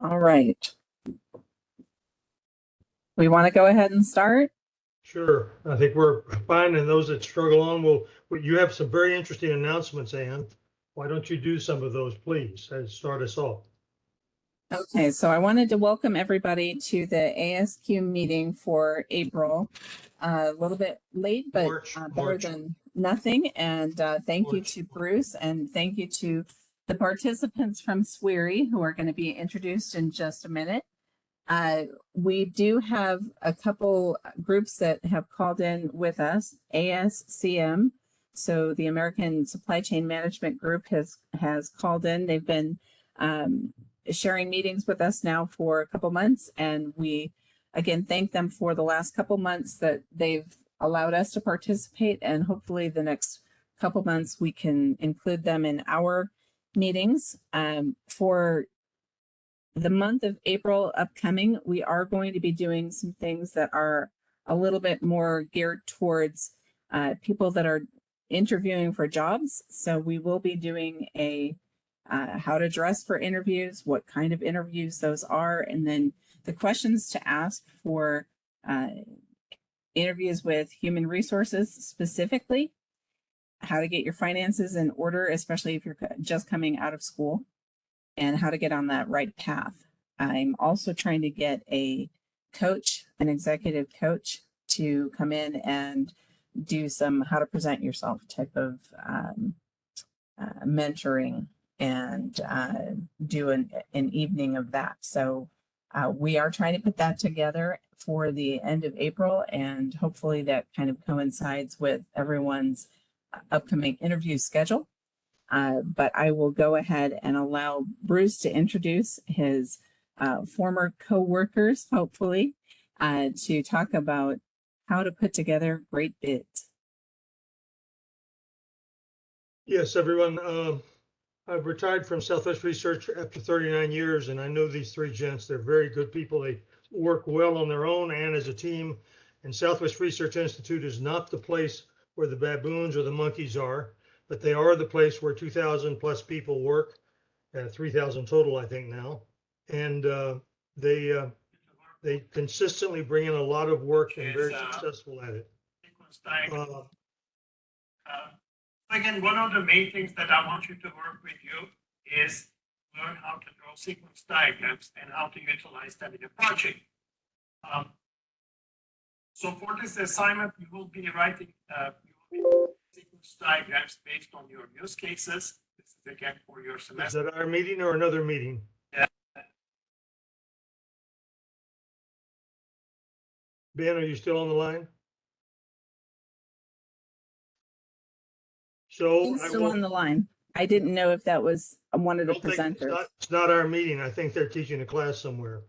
All right. We want to go ahead and start? Sure. I think we're fine. And those that struggle on you have some very interesting announcements, Ann. Why don't you do some of those, please, and start us off? Okay, so I wanted to welcome everybody to the ASQ meeting for April. A little bit late, but better March. than nothing. And thank you March. to Bruce, and thank you to the participants from SwRI who are going to be introduced in just a minute. We do have a couple groups that have called in with us. ASCM, so the American Supply Chain Management Group has called in. They've been sharing meetings with us now for a couple months, and we again thank them for the last couple months that they've allowed us to participate, and hopefully the next couple months we can include them in our meetings. For the month of April upcoming, we are going to be doing some things that are a little bit more geared towards people that are interviewing for jobs. So we will be doing a how to dress for interviews, what kind of interviews those are, and then the questions to ask for interviews with human resources specifically, how to get your finances in order, especially if you're just coming out of school, and how to get on that right path. I'm also trying to get a coach, an executive coach, to come in and do some how to present yourself type of mentoring, and do an evening of that. So we are trying to put that together for the end of April, and hopefully that kind of coincides with everyone's upcoming interview schedule. But I will go ahead and allow Bruce to introduce his former co-workers, hopefully, to talk about how to put together great bids. Yes, everyone. I've retired from Southwest Research after 39 years, and I know these three gents. They're very good people. They work well on their own and as a team. And Southwest Research Institute is not the place where the baboons or the monkeys are, but they are the place where 2,000 plus people work, 3,000 total, I think now. And they consistently bring in a lot of work and very successful at it. Again, one of the main things that I want you to work with you is learn how to draw sequence diagrams and how to utilize them in a project. So for this assignment, you will be writing sequence diagrams based on your use cases. This is again for your semester. Is that our meeting or another meeting? Yeah. Ben, are you still on the line? So He's still on the line. I didn't know if that was one of the presenters. It's not our meeting. I think they're teaching a class somewhere.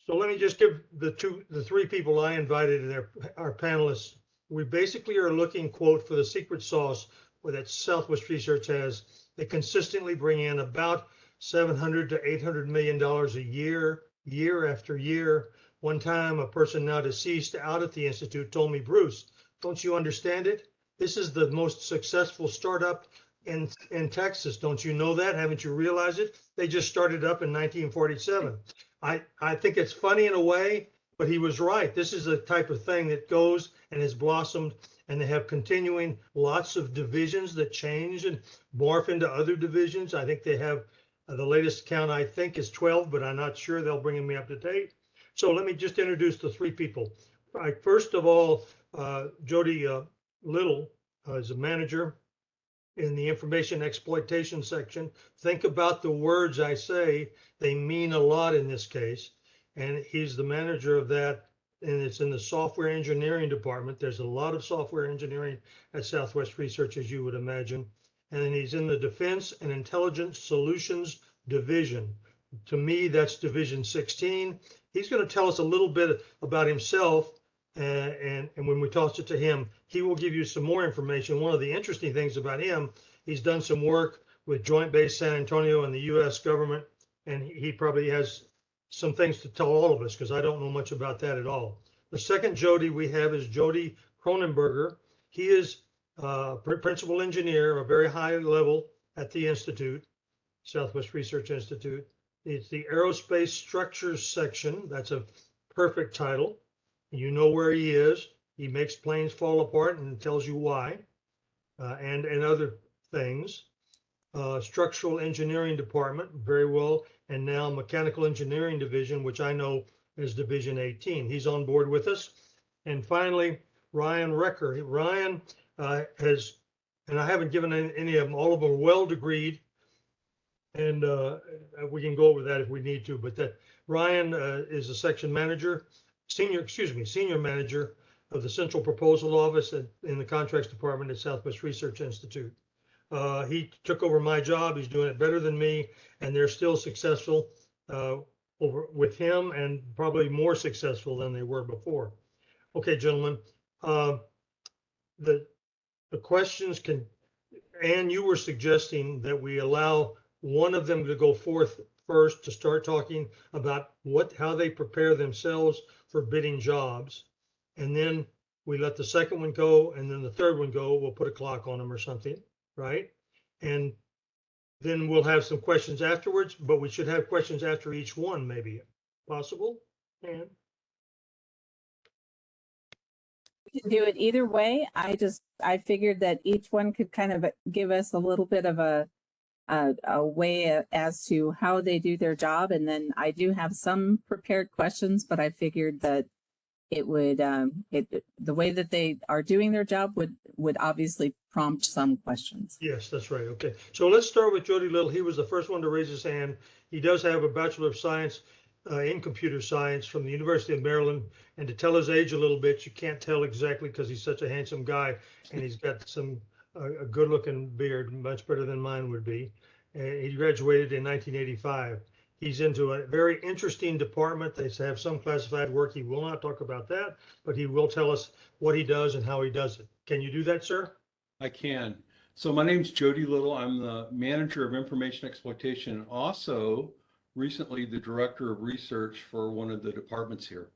So let me just give the three people I invited and our panelists. We basically are looking, quote, for the secret sauce that Southwest Research has. They consistently bring in about $700 to $800 million a year, year after year. One time, a person now deceased out at the Institute told me, Bruce, don't you understand it? This is the most successful startup in Texas. Don't you know that? Haven't you realized it? They just started up in 1947. I think it's funny in a way, but he was right. This is a type of thing that goes and has blossomed, and they have continuing lots of divisions that change and morph into other divisions. I think they have the latest count, I think, is 12, but I'm not sure. They'll bring me up to date. So let me just introduce the three people. First of all, Jody Little is a manager in the information exploitation section. Think about the words I say. They mean a lot in this case. And he's the manager of that. And it's in the software engineering department. There's a lot of software engineering at Southwest Research, as you would imagine. And then he's in the Defense and Intelligence Solutions Division. To me, that's Division 16. He's going to tell us a little bit about himself. And when we toss it to him, he will give you some more information. One of the interesting things about him, he's done some work with Joint Base San Antonio and the U.S. government, and he probably has some things to tell all of us because I don't know much about that at all. The second Jody we have is Jody Cronenberger. He is principal engineer, a very high level at the Institute, Southwest Research Institute. It's the Aerospace Structures section. That's a perfect title. You know where he is. He makes planes fall apart and tells you why, and other things. Structural Engineering Department, very well, and now Mechanical Engineering Division, which I know is Division 18. He's on board with us. And finally, Ryan Recker. Ryan has, and I haven't given any of them, all of them are well-degreed, and we can go over that if we need to, but that Ryan is a section manager, senior manager of the Central Proposal Office in the Contracts Department at Southwest Research Institute. He took over my job. He's doing it better than me, and they're still successful over with him, and probably more successful than they were before. Okay, gentlemen, the questions can, and you were suggesting that we allow one of them to go forth first to start talking about how they prepare themselves for bidding jobs, and then we let the second one go, and then the third one go. We'll put a clock on them or something, right? And then we'll have some questions afterwards, but we should have questions after each one, maybe. Possible? And We can do it either way. I figured that each one could kind of give us a little bit of a way as to how they do their job. And then I do have some prepared questions, but I figured that it would, the way that they are doing their job would obviously prompt some questions. yes, that's right. Okay. So let's start with Jody Little. He was the first one to raise his hand. He does have a Bachelor of Science in Computer Science from the University of Maryland. And to tell his age a little bit, you can't tell exactly because he's such a handsome guy and he's got a good looking beard, much better than mine would be. He graduated in 1985. He's into a very interesting department. They have some classified work. He will not talk about that, but he will tell us what he does and how he does it. Can you do that, sir? I can. So my name's Jody Little. I'm the manager of information exploitation and also recently the director of research for one of the departments here.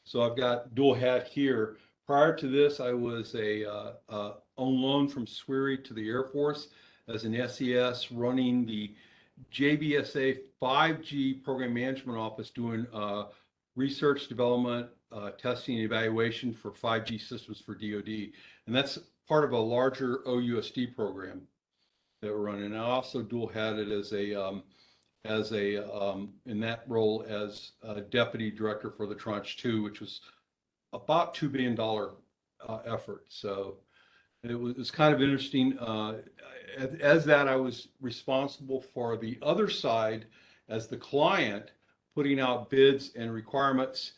So I've got dual hat here. Prior to this, I was on loan from SwRI to the Air Force as an SES running the JBSA 5G program management office doing research, development, testing, and evaluation for 5G systems for DoD. And that's part of a larger OUSD program that we're running. And I also dual hatted in that role as deputy director for the Tranche 2, which was about $2 billion effort. So it was kind of interesting. As that, I was responsible for the other side as the client, putting out bids and requirements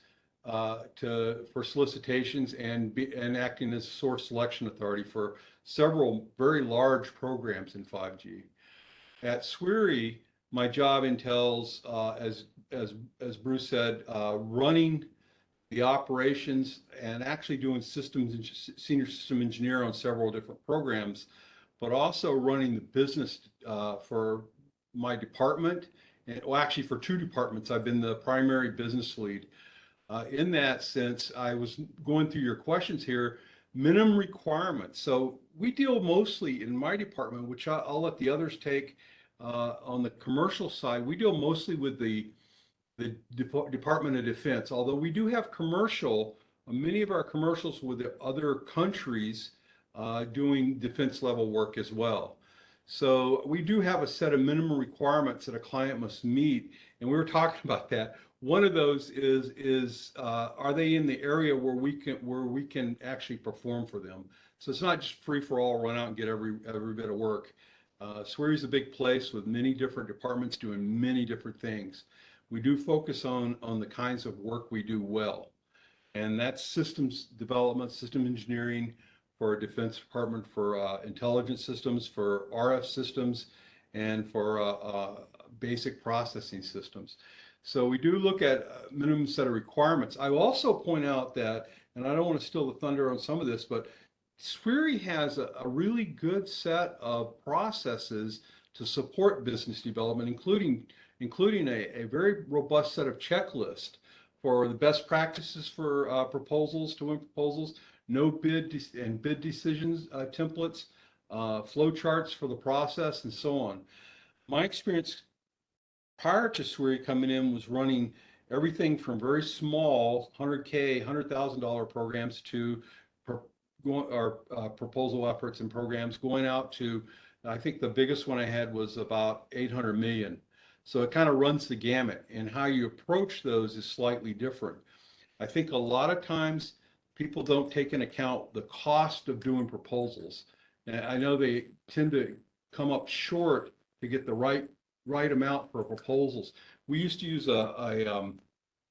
for solicitations and acting as source selection authority for several very large programs in 5G. At SwRI, my job entails, as Bruce said, running the operations and actually doing senior system engineer on several different programs, but also running the business for my department, and well, actually for two departments. I've been the primary business lead. In that sense, I was going through your questions here, minimum requirements. So we deal mostly in my department, which I'll let the others take on the commercial side. We deal mostly with the Department of Defense, although we do have many of our commercials with the other countries doing defense level work as well. So we do have a set of minimum requirements that a client must meet, and we were talking about that. One of those is are they in the area where we can actually perform for them? So it's not just free for all, run out and get every bit of work. SwRI is a big place with many different departments doing many different things. We do focus on the kinds of work we do well, and that's systems development, system engineering for Defense Department, for intelligence systems, for RF systems, and for basic processing systems. So we do look at a minimum set of requirements. I will also point out that, and I don't want to steal the thunder on some of this, but SwRI has a really good set of processes to support business development, including a very robust set of checklists for the best practices for proposals, to win proposals, no bid and bid decisions templates, flow charts for the process, and so on. My experience prior to SwRI coming in was running everything from very small $100K, $100,000 programs to proposal efforts and programs going out to, I think the biggest one I had was about 800 million. So it kind of runs the gamut, and how you approach those is slightly different. I think a lot of times people don't take into account the cost of doing proposals. And I know they tend to come up short to get the right amount for proposals. We used to use a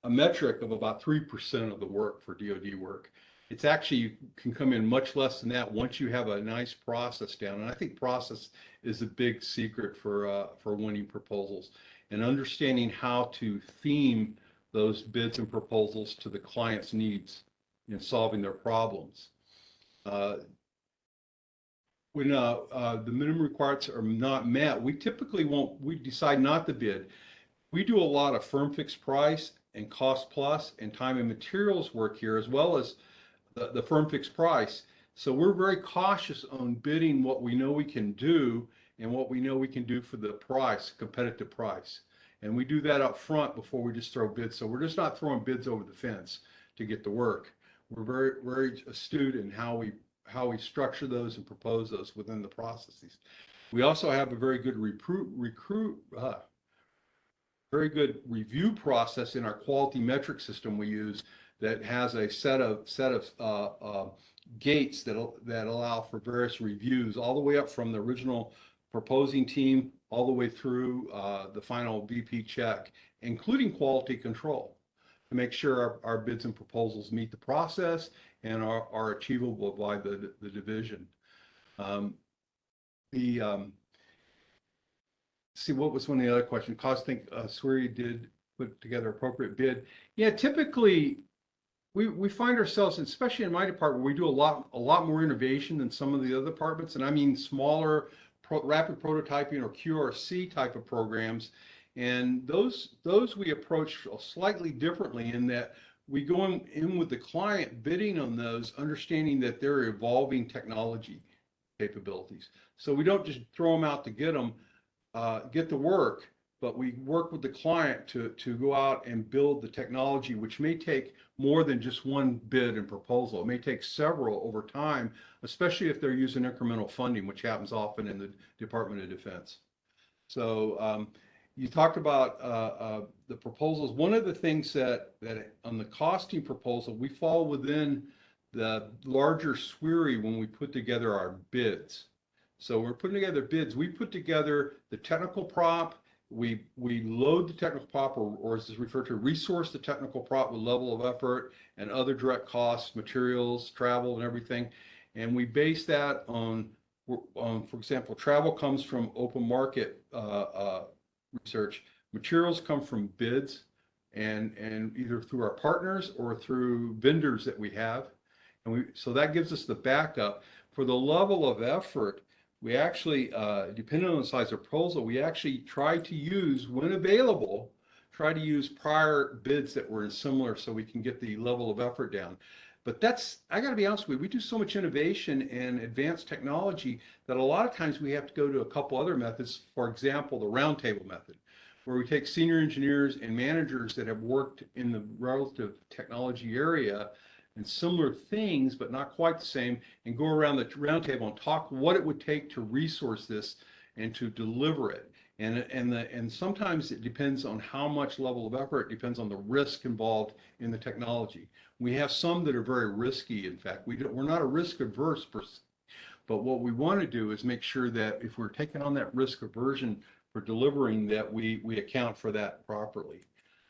metric of about 3% of the work for DoD work. It's actually, you can come in much less than that once you have a nice process down. And I think process is a big secret for winning proposals, and understanding how to theme those bids and proposals to the client's needs in solving their problems. When the minimum requirements are not met, we typically we decide not to bid. We do a lot of firm fixed price and cost plus and time and materials work here, as well as the firm fixed price. So we're very cautious on bidding what we know we can do and what we know we can do for the price, competitive price. And we do that up front before we just throw bids. So we're just not throwing bids over the fence to get the work. We're very, very astute in how we structure those and propose those within the processes. We also have a very good very good review process in our quality metric system we use, that has a set of gates that allow for various reviews, all the way up from the original proposing team all the way through the final VP check, including quality control, to make sure our bids and proposals meet the process and are achievable by the division. See, what was one of the other questions? Cause I think SwRI did put together appropriate bid. Yeah, typically we find ourselves, especially in my department, we do a lot more innovation than some of the other departments, and I mean smaller rapid prototyping or QRC type of programs. And those we approach slightly differently, in that we go in with the client bidding on those, understanding that they're evolving technology capabilities. So we don't just throw them out to get the work, but we work with the client to go out and build the technology, which may take more than just one bid and proposal. It may take several over time, especially if they're using incremental funding, which happens often in the Department of Defense. So you talked about the proposals. One of the things that on the costing proposal, we fall within the larger SwRI when we put together our bids. So we're putting together bids. We put together the technical prop. We load the technical prop, or as it's referred to, resource the technical prop with level of effort and other direct costs, materials, travel, and everything. And we base that on, for example, travel comes from open market research. Materials come from bids, and either through our partners or through vendors that we have. And so that gives us the backup. For the level of effort, we actually, depending on the size of proposal, we actually try to use, when available, prior bids that were similar, so we can get the level of effort down. But I got to be honest with you, we do so much innovation and advanced technology that a lot of times we have to go to a couple other methods. For example, the roundtable method, where we take senior engineers and managers that have worked in the relative technology area and similar things, but not quite the same, and go around the roundtable and talk what it would take to resource this and to deliver it. And sometimes it depends on how much level of effort. It depends on the risk involved in the technology. We have some that are very risky. In fact, we're not a risk averse person, but what we want to do is make sure that if we're taking on that risk aversion for delivering, that we account for that properly.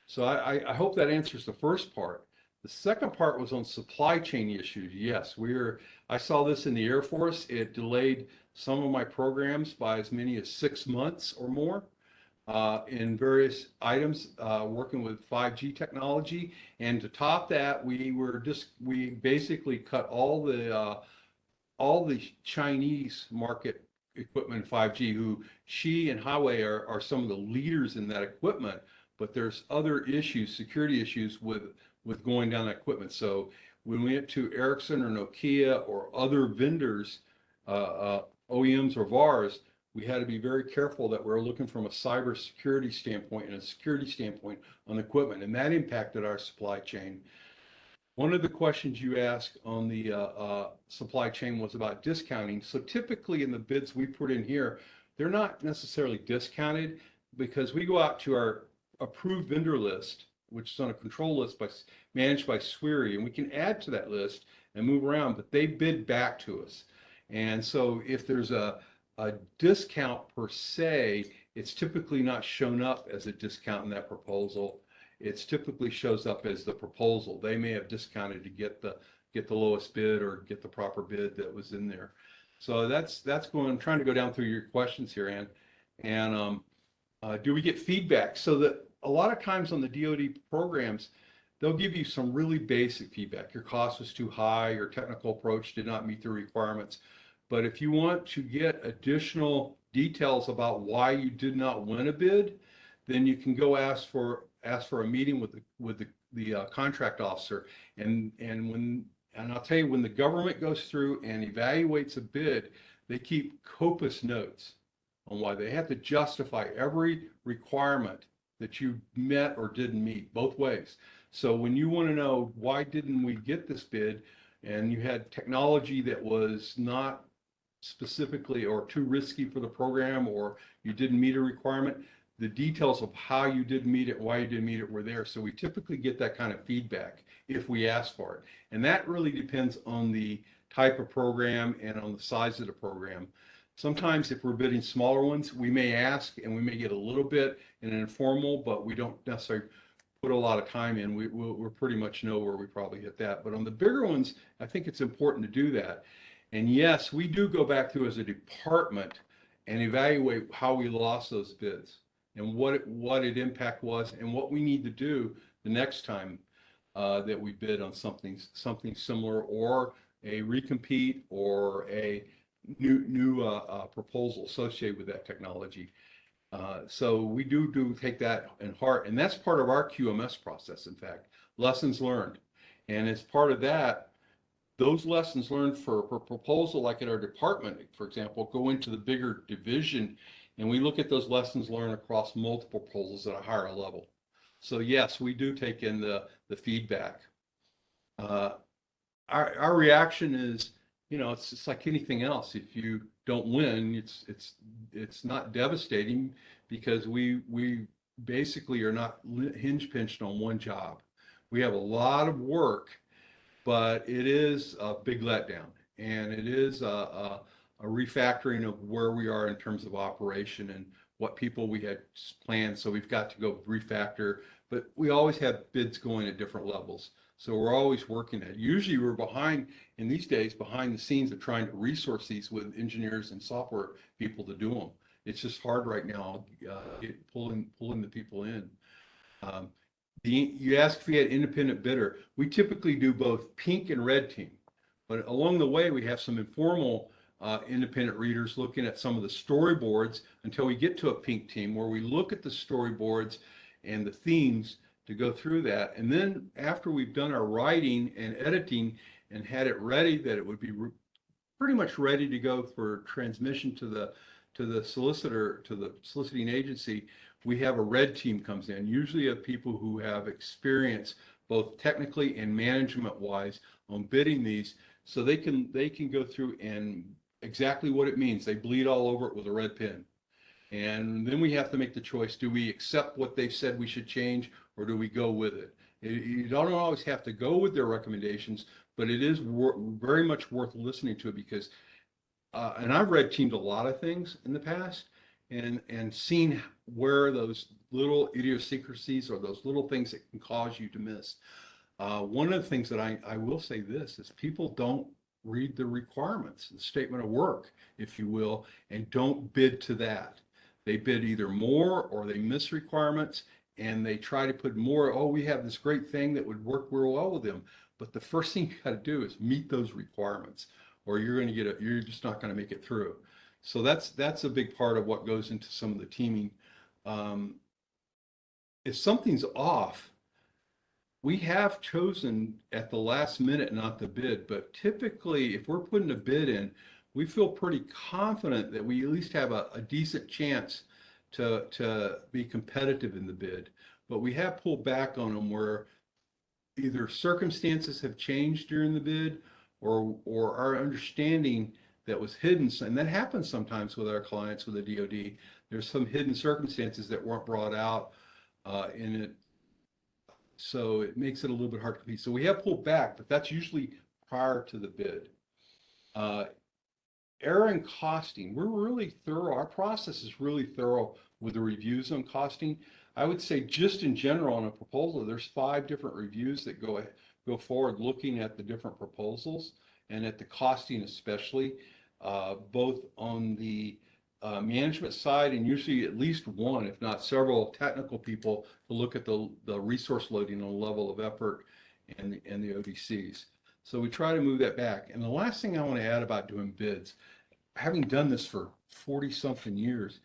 So I hope that answers the first part. The second part was on supply chain issues. Yes, I saw this in the Air Force. It delayed some of my programs by as many as 6 months or more in various items working with 5G technology. And to top that, we basically cut all the Chinese market equipment in 5G, who Xi and Huawei are some of the leaders in that equipment, but there's other issues, security issues with going down that equipment. So when we went to Ericsson or Nokia or other vendors, OEMs or VARs, we had to be very careful that we're looking from a cybersecurity standpoint and a security standpoint on equipment, and that impacted our supply chain. One of the questions you asked on the supply chain was about discounting. So typically in the bids we put in here, they're not necessarily discounted because we go out to our approved vendor list, which is on a control list managed by SwRI, and we can add to that list and move around, but they bid back to us. And so if there's a discount per se, it's typically not shown up as a discount in that proposal. It's typically shows up as the proposal. They may have discounted to get the lowest bid or get the proper bid that was in there. So that's going. I'm trying to go down through your questions here, Ann. And do we get feedback? So that a lot of times on the DoD programs, they'll give you some really basic feedback. Your cost was too high. Your technical approach did not meet the requirements. But if you want to get additional details about why you did not win a bid, then you can go ask for a meeting with the contract officer, and I'll tell you, when the government goes through and evaluates a bid, they keep copious notes on why. They have to justify every requirement that you met or didn't meet, both ways. So when you want to know why didn't we get this bid, and you had technology that was not specifically or too risky for the program, or you didn't meet a requirement, the details of how you didn't meet it, why you didn't meet it were there. So we typically get that kind of feedback if we ask for it. And that really depends on the type of program and on the size of the program. Sometimes if we're bidding smaller ones, we may ask and we may get a little bit in an informal, but we don't necessarily put a lot of time in. We're pretty much know where we probably hit that. But on the bigger ones, I think it's important to do that. And yes, we do go back through as a department and evaluate how we lost those bids and what its impact was, and what we need to do the next time that we bid on something similar, or a recompete, or a new proposal associated with that technology. So we do take that in heart, and that's part of our QMS process. In fact, lessons learned, and as part of that, those lessons learned for a proposal like at our department, for example, go into the bigger division. And we look at those lessons learned across multiple proposals at a higher level. So yes, we do take in the feedback. Our reaction is, it's like anything else. If you don't win, it's not devastating, because we basically are not hinge pinched on one job. We have a lot of work, but it is a big letdown, and it is a refactoring of where we are in terms of operation and what people we had planned. So we've got to go refactor, but we always have bids going at different levels. So we're always working at it. Usually we're behind, in these days, behind the scenes of trying to resource these with engineers and software people to do them. It's just hard right now, pulling the people in. You asked if we had independent bidder. We typically do both pink and red team, but along the way we have some informal independent readers looking at some of the storyboards until we get to a pink team, where we look at the storyboards and the themes to go through that. And then after we've done our writing and editing and had it ready, that it would be pretty much ready to go for transmission to the solicitor, to the soliciting agency, we have a red team comes in, usually of people who have experience both technically and management wise on bidding these, so they can go through and exactly what it means. They bleed all over it with a red pen. And then we have to make the choice. Do we accept what they've said we should change, or do we go with it? You don't always have to go with their recommendations, but it is very much worth listening to, because, and I've red teamed a lot of things in the past, and seen where those little idiosyncrasies or those little things that can cause you to miss. One of the things that I will say this is, people don't read the requirements, the statement of work, if you will, and don't bid to that. They bid either more, or they miss requirements, and they try to put more. Oh, we have this great thing that would work real well with them. But the first thing you got to do is meet those requirements, or you're going to you're just not going to make it through. So that's a big part of what goes into some of the teaming. If something's off, we have chosen at the last minute not to bid, but typically if we're putting a bid in, we feel pretty confident that we at least have a decent chance to be competitive in the bid. But we have pulled back on them where either circumstances have changed during the bid, or our understanding that was hidden, and that happens sometimes with our clients with the DoD. There's some hidden circumstances that weren't brought out in it, so it makes it a little bit hard to compete. So we have pulled back, but that's usually prior to the bid. Error and costing, we're really thorough. Our process is really thorough with the reviews on costing. I would say just in general on a proposal, there's 5 different reviews that go forward looking at the different proposals and at the costing especially, both on the management side, and usually at least one, if not several technical people to look at the resource loading and the level of effort and the ODCs. So we try to move that back. And the last thing I want to add about doing bids, having done this for 40 something years,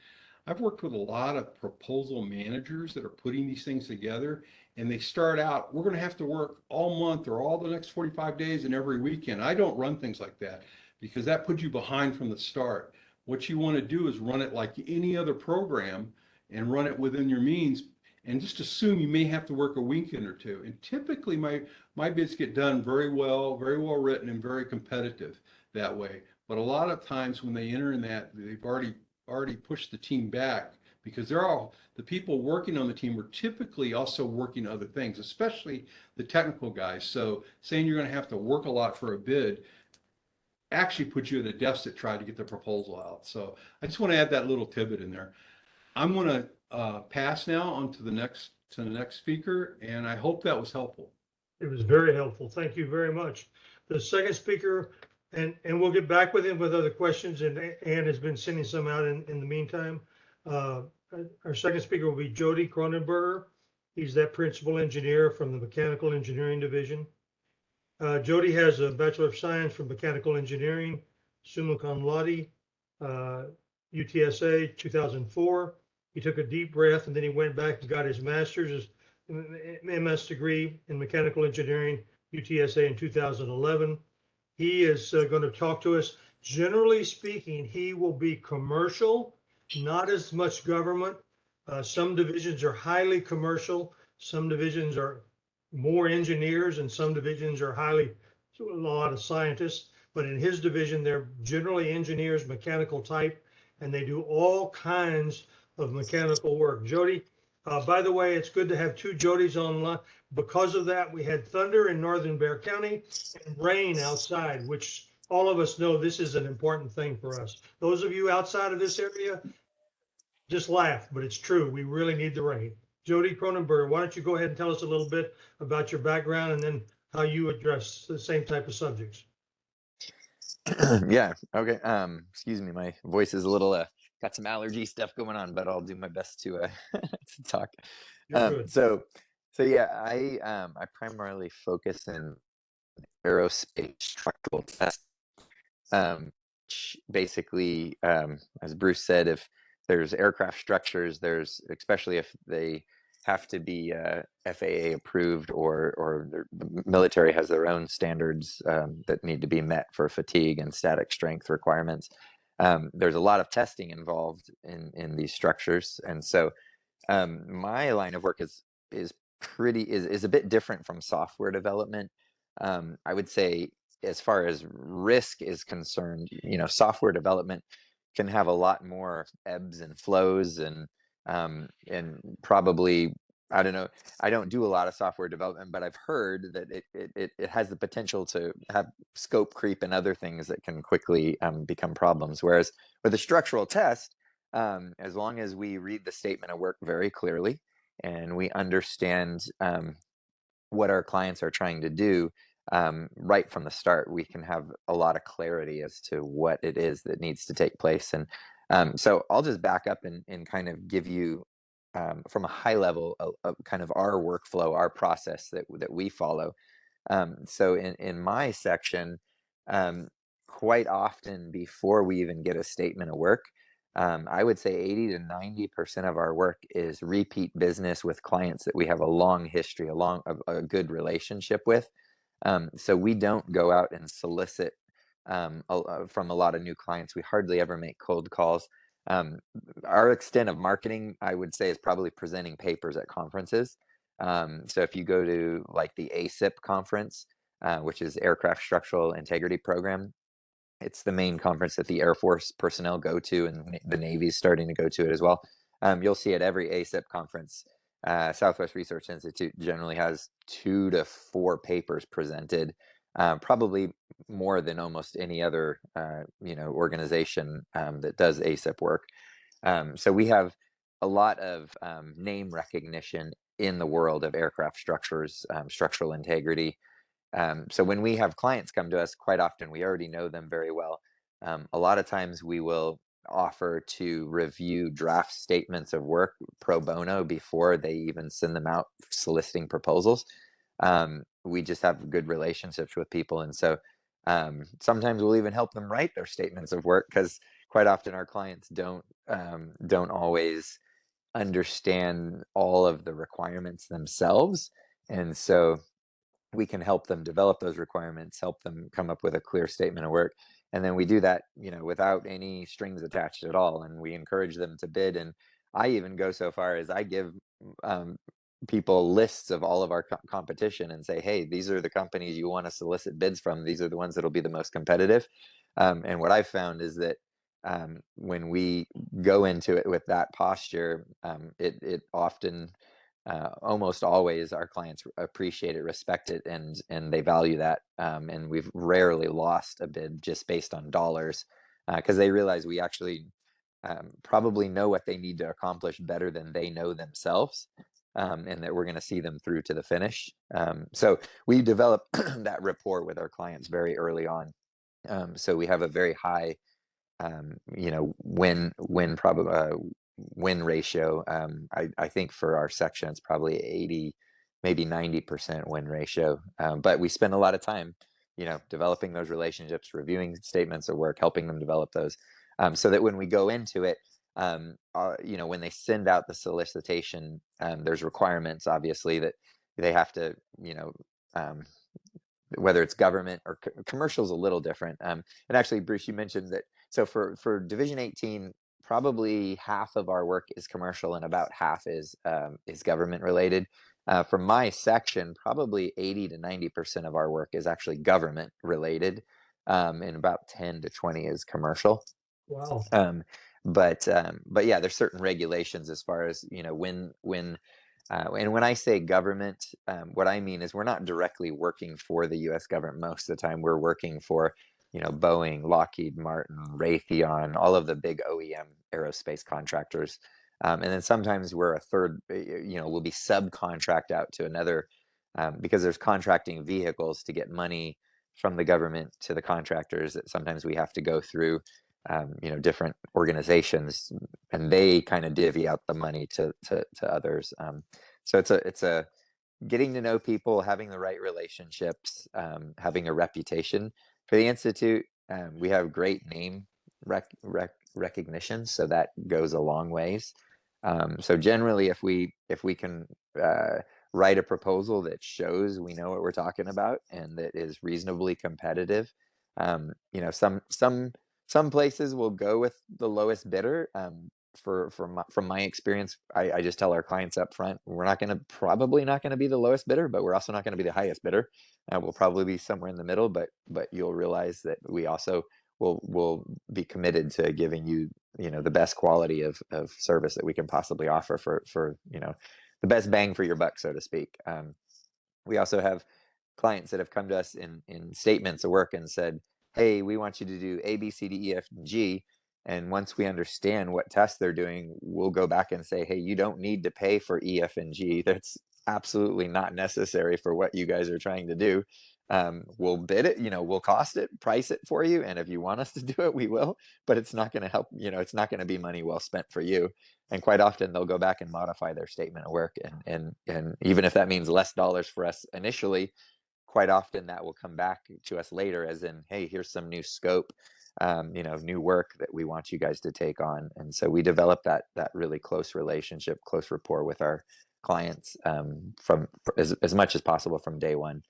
I've worked with a lot of proposal managers that are putting these things together, and they start out, we're going to have to work all month or all the next 45 days and every weekend. I don't run things like that because that puts you behind from the start. What you want to do is run it like any other program and run it within your means, and just assume you may have to work a weekend or two. And typically my bids get done very well written and very competitive that way. But a lot of times when they enter in that, they've already pushed the team back because the people working on the team are typically also working other things, especially the technical guys. So saying you're going to have to work a lot for a bid actually puts you at a deficit trying to get the proposal out. So I just want to add that little tidbit in there. I'm going to pass now on to the next speaker, and I hope that was helpful. It was very helpful. Thank you very much. The second speaker, and we'll get back with him with other questions, and Ann has been sending some out in the meantime. Our second speaker will be Jody Cronenberger. He's that principal engineer from the Mechanical Engineering Division. Jody has a Bachelor of Science from Mechanical Engineering, summa cum laude, UTSA 2004. He took a deep breath and then he went back and got his master's, MS degree in Mechanical Engineering, UTSA in 2011. He is going to talk to us. Generally speaking, he will be commercial, not as much government. Some divisions are highly commercial. Some divisions are more engineers, and some divisions are a lot of scientists. But in his division, they're generally engineers, mechanical type, and they do all kinds of mechanical work. Jody, by the way, it's good to have 2 Jodys online. Because of that, we had thunder in northern Bexar County and rain outside, which all of us know this is an important thing for us. Those of you outside of this area, just laugh, but it's true. We really need the rain. Jody Cronenberger, why don't you go ahead and tell us a little bit about your background and then how you address the same type of subjects. Yeah, okay. Excuse me, my voice is a little got some allergy stuff going on, but I'll do my best to to talk. So yeah, I primarily focus in aerospace structural tests. Basically, as Bruce said, if there's aircraft structures, there's, especially if they have to be FAA approved, or the military has their own standards that need to be met for fatigue and static strength requirements. There's a lot of testing involved in these structures, and so my line of work is a bit different from software development. I would say, as far as risk is concerned, software development can have a lot more ebbs and flows, and probably, I don't know, I don't do a lot of software development, but I've heard that it has the potential to have scope creep and other things that can quickly become problems. Whereas with a structural test, as long as we read the statement of work very clearly and we understand what our clients are trying to do, right from the start, we can have a lot of clarity as to what it is that needs to take place. And so I'll just back up and kind of give you, from a high level, a kind of our workflow, our process that we follow. So in my section, quite often before we even get a statement of work, I would say 80 to 90% of our work is repeat business with clients that we have a long history, a good relationship with. So we don't go out and solicit from a lot of new clients. We hardly ever make cold calls. Our extent of marketing, I would say, is probably presenting papers at conferences. So if you go to like the ASIP conference, which is Aircraft Structural Integrity Program, it's the main conference that the Air Force personnel go to, and the Navy's starting to go to it as well. You'll see at every ASIP conference, Southwest Research Institute generally has 2 to 4 papers presented, probably more than almost any other organization that does ASIP work. So we have a lot of name recognition in the world of aircraft structures, structural integrity. So when we have clients come to us, quite often we already know them very well. A lot of times we will offer to review draft statements of work pro bono before they even send them out soliciting proposals. We just have good relationships with people, and so sometimes we'll even help them write their statements of work, because quite often our clients don't always understand all of the requirements themselves, and so we can help them develop those requirements, help them come up with a clear statement of work. And then we do that, without any strings attached at all. And we encourage them to bid. And I even go so far as I give people lists of all of our competition and say, hey, these are the companies you want to solicit bids from. These are the ones that'll be the most competitive. And what I've found is that when we go into it with that posture, it often, almost always, our clients appreciate it, respect it, and they value that. And we've rarely lost a bid just based on dollars, because they realize we actually probably know what they need to accomplish better than they know themselves, and that we're going to see them through to the finish. So we develop that rapport with our clients very early on. So we have a very high win ratio. I think for our section it's probably 80, maybe 90% win ratio. But we spend a lot of time, developing those relationships, reviewing statements of work, helping them develop those, so that when we go into it, when they send out the solicitation, there's requirements, obviously, that they have to, whether it's government or commercial is a little different. And actually, Bruce, you mentioned that. So for Division 18, probably half of our work is commercial and about half is government related. For my section, probably 80 to 90% of our work is actually government related, and about 10 to 20 is commercial. Wow. But yeah, there's certain regulations as far as, and when I say government, what I mean is we're not directly working for the U.S. government most of the time. We're working for, Boeing, Lockheed Martin, Raytheon, all of the big OEM aerospace contractors. And then sometimes we're a third, we'll be subcontract out to another, because there's contracting vehicles to get money from the government to the contractors that sometimes we have to go through, different organizations, and they kind of divvy out the money to others. So it's a getting to know people, having the right relationships, having a reputation for the Institute. We have great name recognition, so that goes a long ways. So generally, if we can write a proposal that shows we know what we're talking about and that is reasonably competitive, some places will go with the lowest bidder. From my experience, I just tell our clients up front, we're probably not going to be the lowest bidder, but we're also not going to be the highest bidder. We'll probably be somewhere in the middle, but you'll realize that we also will be committed to giving you, the best quality of service that we can possibly offer for the best bang for your buck, so to speak. We also have clients that have come to us in statements of work and said, hey, we want you to do A, B, C, D, E, F, and G. And once we understand what tests they're doing, we'll go back and say, hey, you don't need to pay for E, F, and G. That's absolutely not necessary for what you guys are trying to do. We'll bid it, we'll cost it, price it for you. And if you want us to do it, we will, but it's not going to help, it's not going to be money well spent for you. And quite often they'll go back and modify their statement of work. And even if that means less dollars for us initially, quite often that will come back to us later as in, hey, here's some new scope, new work that we want you guys to take on. And so we develop that really close relationship, close rapport with our clients, from as much as possible from day one.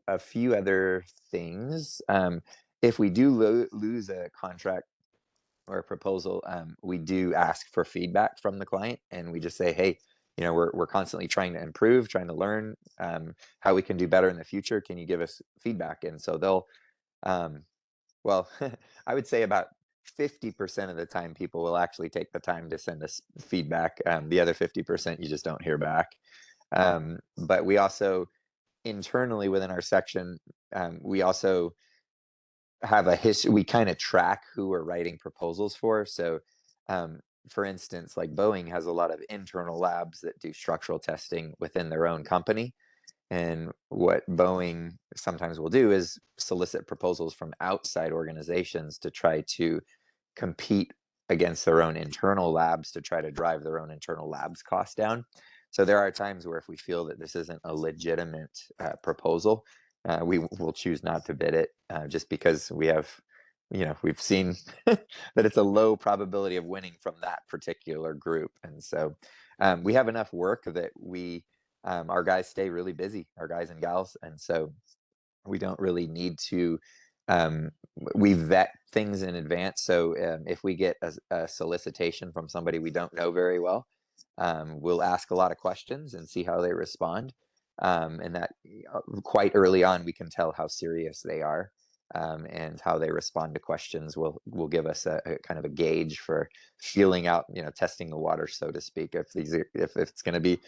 a few other things. If we do lose a contract or a proposal, we do ask for feedback from the client, and we just say, hey, you know, we're constantly trying to improve, trying to learn how we can do better in the future. Can you give us feedback? And so they'll, well, I would say about 50% of the time people will actually take the time to send us feedback. The other 50% you just don't hear back. But we also internally within our section, we also have a history. We kind of track who we're writing proposals for. So for instance, like Boeing has a lot of internal labs that do structural testing within their own company. And what Boeing sometimes will do is solicit proposals from outside organizations to try to compete against their own internal labs to try to drive their own internal labs costs down. So there are times where if we feel that this isn't a legitimate proposal, we will choose not to bid it just because we have, you know, we've seen that it's a low probability of winning from that particular group. And so we have enough work that we, our guys stay really busy, our guys and gals. And so we don't really need to, we vet things in advance. So if we get a solicitation from somebody we don't know very well, we'll ask a lot of questions and see how they respond. And that quite early on, we can tell how serious they are. And how they respond to questions will give us a kind of a gauge for feeling out, you know, testing the water, so to speak, if these are, if it's going to be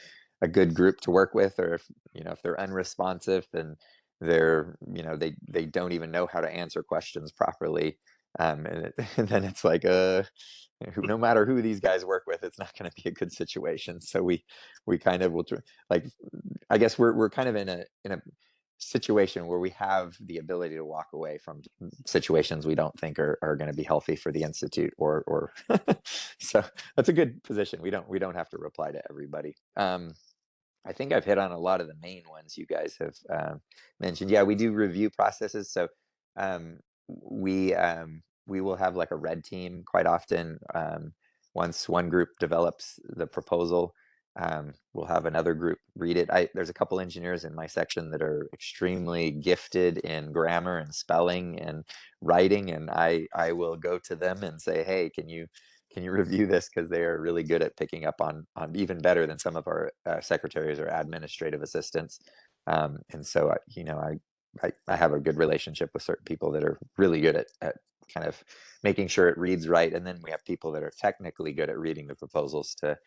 a good group to work with, or if, you know, if they're unresponsive and they're, you know, they don't even know how to answer questions properly. And then it's like, no matter who these guys work with, it's not going to be a good situation. So we kind of will, like, I guess we're kind of in a situation where we have the ability to walk away from situations we don't think are going to be healthy for the institute, or so that's a good position. We don't have to reply to everybody. I think I've hit on a lot of the main ones you guys have mentioned. Yeah, we do review processes. So we will have like a red team quite often. Once one group develops the proposal, we'll have another group read it. There's a couple engineers in my section that are extremely gifted in grammar and spelling and writing, and I will go to them and say, hey, can you review this, because they are really good at picking up on even better than some of our secretaries or administrative assistants. And so you know, I have a good relationship with certain people that are really good at kind of making sure it reads right, and then we have people that are technically good at reading the proposals to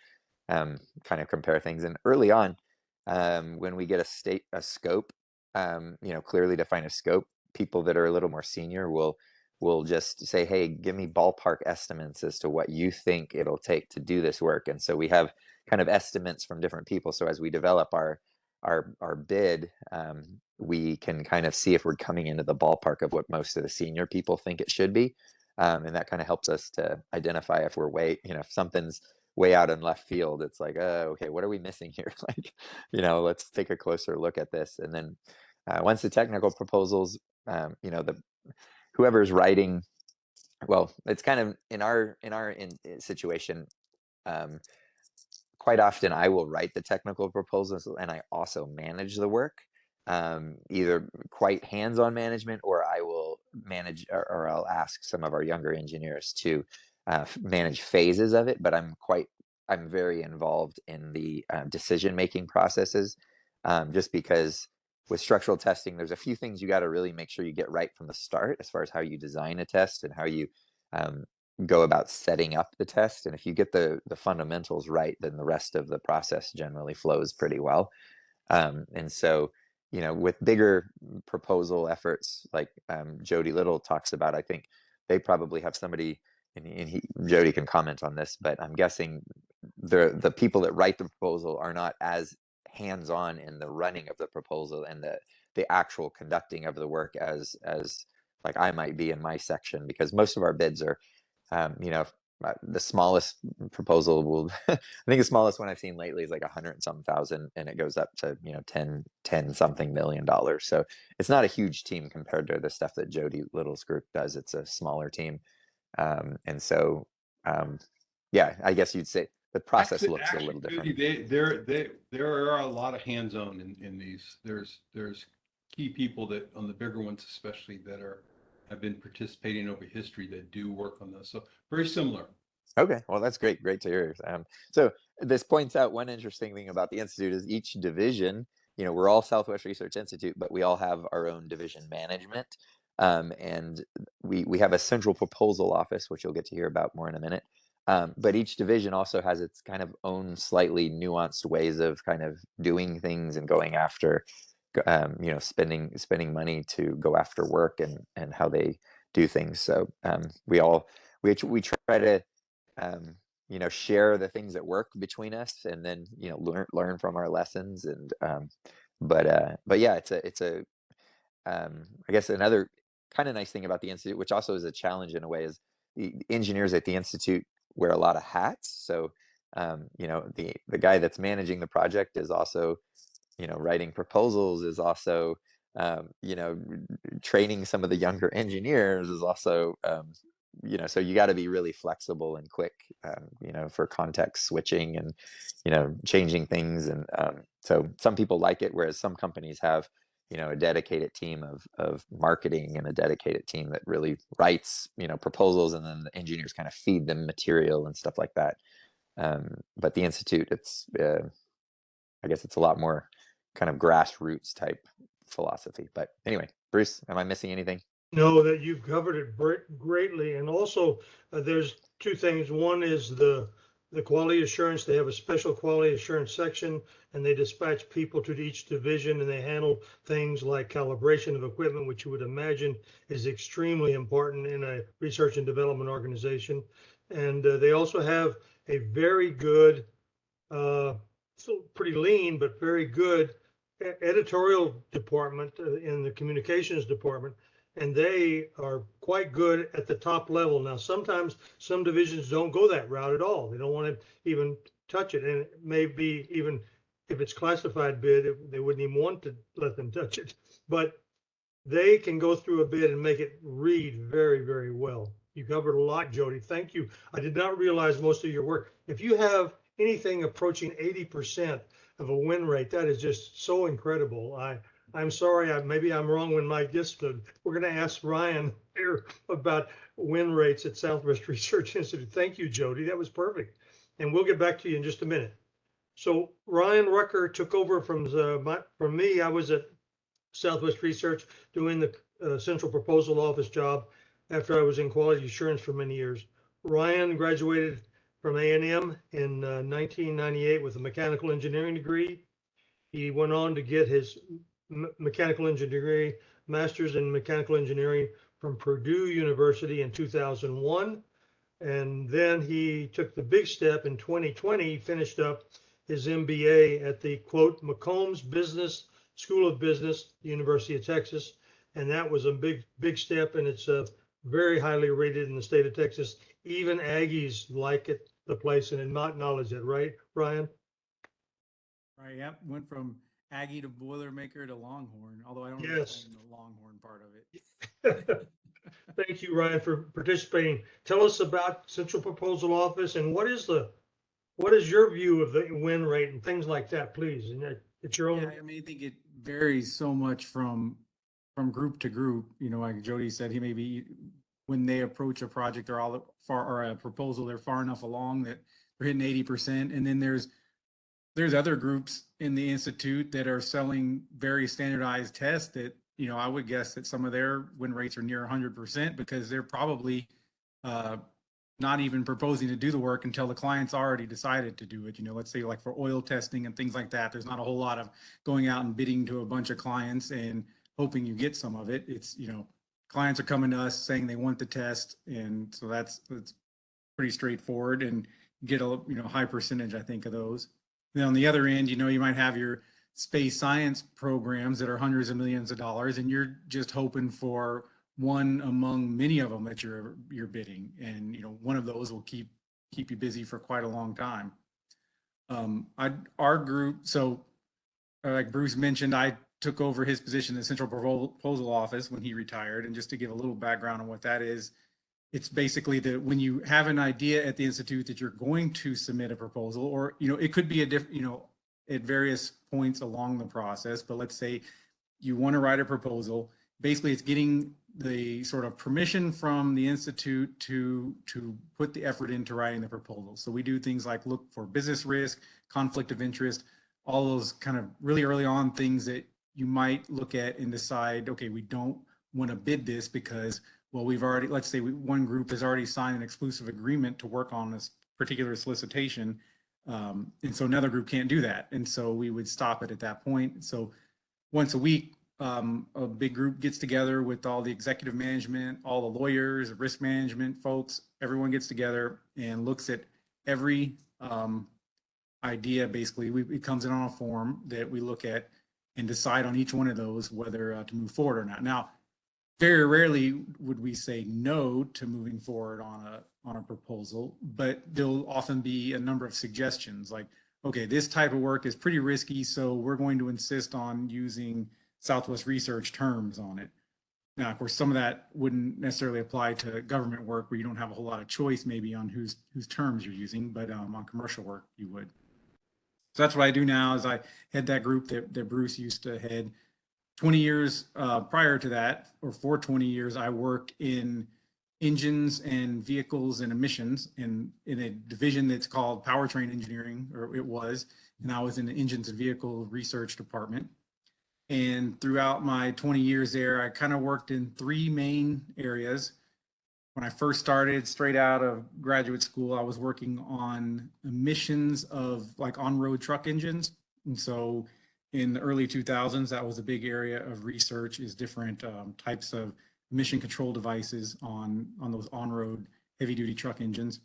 kind of compare things. And early on, when we get a scope, you know, clearly define a scope, people that are a little more senior will just say, hey, give me ballpark estimates as to what you think it'll take to do this work. And so we have kind of estimates from different people. So as we develop our bid, we can kind of see if we're coming into the ballpark of what most of the senior people think it should be. And that kind of helps us to identify if we're you know, if something's way out in left field, it's like, okay, what are we missing here? Like, you know, let's take a closer look at this. And then once the technical proposals, you know, whoever's writing, well, it's kind of in our situation, quite often I will write the technical proposals and I also manage the work, either quite hands-on management, or I will manage, or I'll ask some of our younger engineers to manage phases of it. But I'm very involved in the decision-making processes, just because with structural testing, there's a few things you got to really make sure you get right from the start, as far as how you design a test and how you go about setting up the test. And if you get the fundamentals right, then the rest of the process generally flows pretty well. And so, you know, with bigger proposal efforts like Jody Little talks about, I think they probably have somebody, and Jody can comment on this, but I'm guessing the people that write the proposal are not as hands-on in the running of the proposal and the actual conducting of the work as like I might be in my section, because most of our bids are, you know, the smallest proposal will, I think the smallest one I've seen lately is like 100-something thousand, and it goes up to, you know, 10 something million dollars. So it's not a huge team compared to the stuff that Jody Little's group does. It's a smaller team. And so, yeah, I guess you'd say the process looks a little different. Judy, there are a lot of hands-on in these. There's key people that on the bigger ones, especially that have been participating over history that do work on those. So very similar. Okay, well, that's great. Great to hear. So this points out one interesting thing about the Institute is each division, we're all Southwest Research Institute, but we all have our own division management. And we have a central proposal office, which you'll get to hear about more in a minute. But each division also has its kind of own slightly nuanced ways of kind of doing things and going after, spending money to go after work and how they do things. So we try to share the things that work between us, and then learn from our lessons. And but yeah, it's a I guess another kind of nice thing about the institute, which also is a challenge in a way, is the engineers at the institute wear a lot of hats. So the guy that's managing the project is also writing proposals, is also training some of the younger engineers, is also so you got to be really flexible and quick for context switching and changing things. And so some people like it, whereas some companies have a dedicated team of marketing and a dedicated team that really writes proposals, and then the engineers kind of feed them material and stuff like that. But the institute, I guess it's a lot more kind of grassroots type philosophy. But anyway, Bruce, am I missing anything? No, that you've covered it greatly. And also there's two things. One is the quality assurance. They have a special quality assurance section, and they dispatch people to each division, and they handle things like calibration of equipment, which you would imagine is extremely important in a research and development organization. And they also have a very good, still pretty lean, but very good editorial department in the communications department. And they are quite good at the top level. Now, sometimes some divisions don't go that route at all. They don't want to even touch it. And it may be, even if it's classified bid, they wouldn't even want to let them touch it. But they can go through a bid and make it read very, very well. You covered a lot, Jody. Thank you. I did not realize most of your work. If you have anything approaching 80% of a win rate, that is just so incredible. I'm sorry, maybe I'm wrong when Mike gets to. We're going to ask Ryan here about win rates at Southwest Research Institute. Thank you, Jody. That was perfect. And we'll get back to you in just a minute. So Ryan Rucker took over from me. I was at Southwest Research doing the Central Proposal Office job after I was in quality assurance for many years. Ryan graduated from A&M in 1998 with a mechanical engineering degree. He went on to get his mechanical engineering, master's in mechanical engineering from Purdue University in 2001. And then he took the big step in 2020, finished up his MBA at the quote McCombs School of Business, University of Texas. And that was a big step, and it's very highly rated in the state of Texas. Even Aggies like it, the place, and acknowledge it, right, Ryan? Right, yep. Went from Aggie to Boilermaker to Longhorn, although I don't really Yes. claim the Longhorn part of it. Thank you, Ryan, for participating. Tell us about Central Proposal Office, and what is your view of the win rate and things like that, please? And it's your own. Yeah, I mean, I think it varies so much from group to group. Like Jody said, he may be, when they approach a project, they're all far, or a proposal, they're far enough along that they're hitting 80%. And then there's other groups in the Institute that are selling very standardized tests that, I would guess that some of their win rates are near 100% because they're probably not even proposing to do the work until the client's already decided to do it. Let's say like for oil testing and things like that, there's not a whole lot of going out and bidding to a bunch of clients and hoping you get some of it. It's, clients are coming to us saying they want the test. And so that's pretty straightforward, and get a high percentage, I think, of those. Then on the other end, you might have your space science programs that are hundreds of millions of dollars, and you're just hoping for one among many of them that you're bidding, and one of those will keep you busy for quite a long time. Our group, so like Bruce mentioned, I took over his position in the Central Proposal Office when he retired, and just to give a little background on what that is, it's basically that when you have an idea at the Institute that you're going to submit a proposal, or it could be a different, at various points along the process, but let's say you want to write a proposal. Basically, it's getting the sort of permission from the institute to put the effort into writing the proposal. So we do things like look for business risk, conflict of interest, all those kind of really early on things that you might look at and decide, okay, we don't want to bid this because, well, we've already, let's say one group has already signed an exclusive agreement to work on this particular solicitation. And so another group can't do that. And so we would stop it at that point. So once a week, a big group gets together with all the executive management, all the lawyers, risk management folks, everyone gets together and looks at every idea. Basically, it comes in on a form that we look at and decide on each one of those whether to move forward or not. Now, very rarely would we say no to moving forward on a proposal, but there'll often be a number of suggestions like, okay, this type of work is pretty risky, so we're going to insist on using Southwest Research terms on it. Now, of course, some of that wouldn't necessarily apply to government work where you don't have a whole lot of choice maybe on whose terms you're using, but on commercial work, you would. So that's what I do now is I head that group that Bruce used to head. 20 years prior to that, or for 20 years, I worked in engines and vehicles and emissions in a division that's called powertrain engineering, or it was, and I was in the engines and vehicle research department. And throughout my 20 years there, I kind of worked in three main areas. When I first started straight out of graduate school, I was working on emissions of like on-road truck engines. And so in the early 2000s, that was a big area of research, is different types of emission control devices on those on-road heavy-duty truck engines.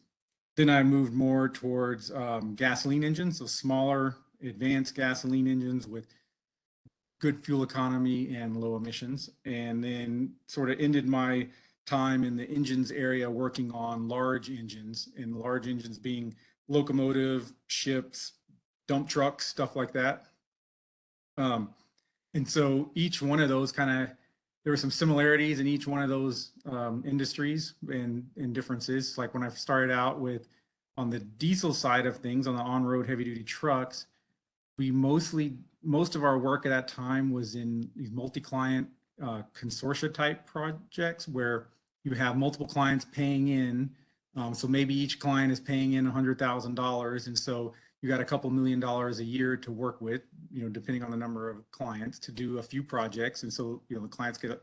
Then I moved more towards gasoline engines, so smaller, advanced gasoline engines with good fuel economy and low emissions. And then sort of ended my time in the engines area working on large engines, and large engines being locomotive, ships, dump trucks, stuff like that. And so each one of those there were some similarities in each one of those industries and differences. Like when I started out on the diesel side of things, on the on-road heavy-duty trucks, most of our work at that time was in these multi-client consortia type projects where you have multiple clients paying in. So maybe each client is paying in $100,000. And so you got a couple $1 million a year to work with, depending on the number of clients, to do a few projects. And so, the clients get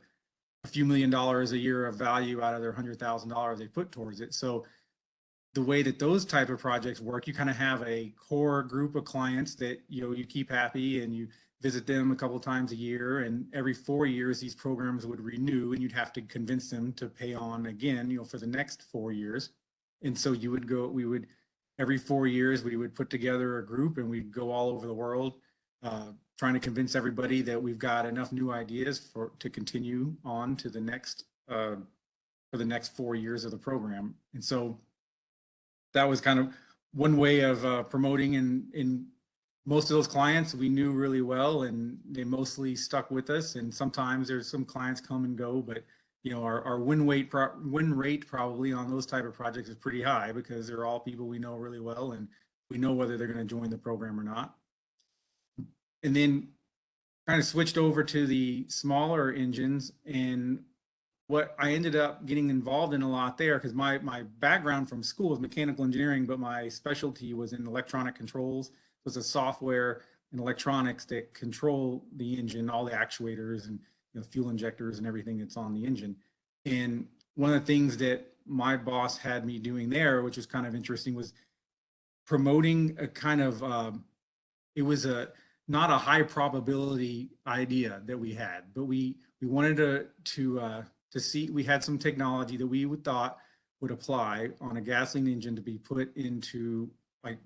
a few $1 million a year of value out of their $100,000 they put towards it. So the way that those type of projects work, you kind of have a core group of clients that, you keep happy and you visit them a couple of times a year, and every 4 years, these programs would renew and you'd have to convince them to pay on again, for the next 4 years. And so every 4 years, we would put together a group and we'd go all over the world, trying to convince everybody that we've got enough new ideas to continue on to the next, for the next 4 years of the program. And so that was kind of one way of promoting, and most of those clients we knew really well and they mostly stuck with us. And sometimes there's some clients come and go, but our win rate probably on those type of projects is pretty high because they're all people we know really well and we know whether they're going to join the program or not. And then kind of switched over to the smaller engines, and what I ended up getting involved in a lot there, because my background from school is mechanical engineering, but my specialty was in electronic controls. It was a software and electronics that control the engine, all the actuators and fuel injectors and everything that's on the engine. And one of the things that my boss had me doing there, which was kind of interesting, was promoting a kind of, it was not a high probability idea that we had, but we wanted to see, we had some technology that we thought would apply on a gasoline engine to be put into like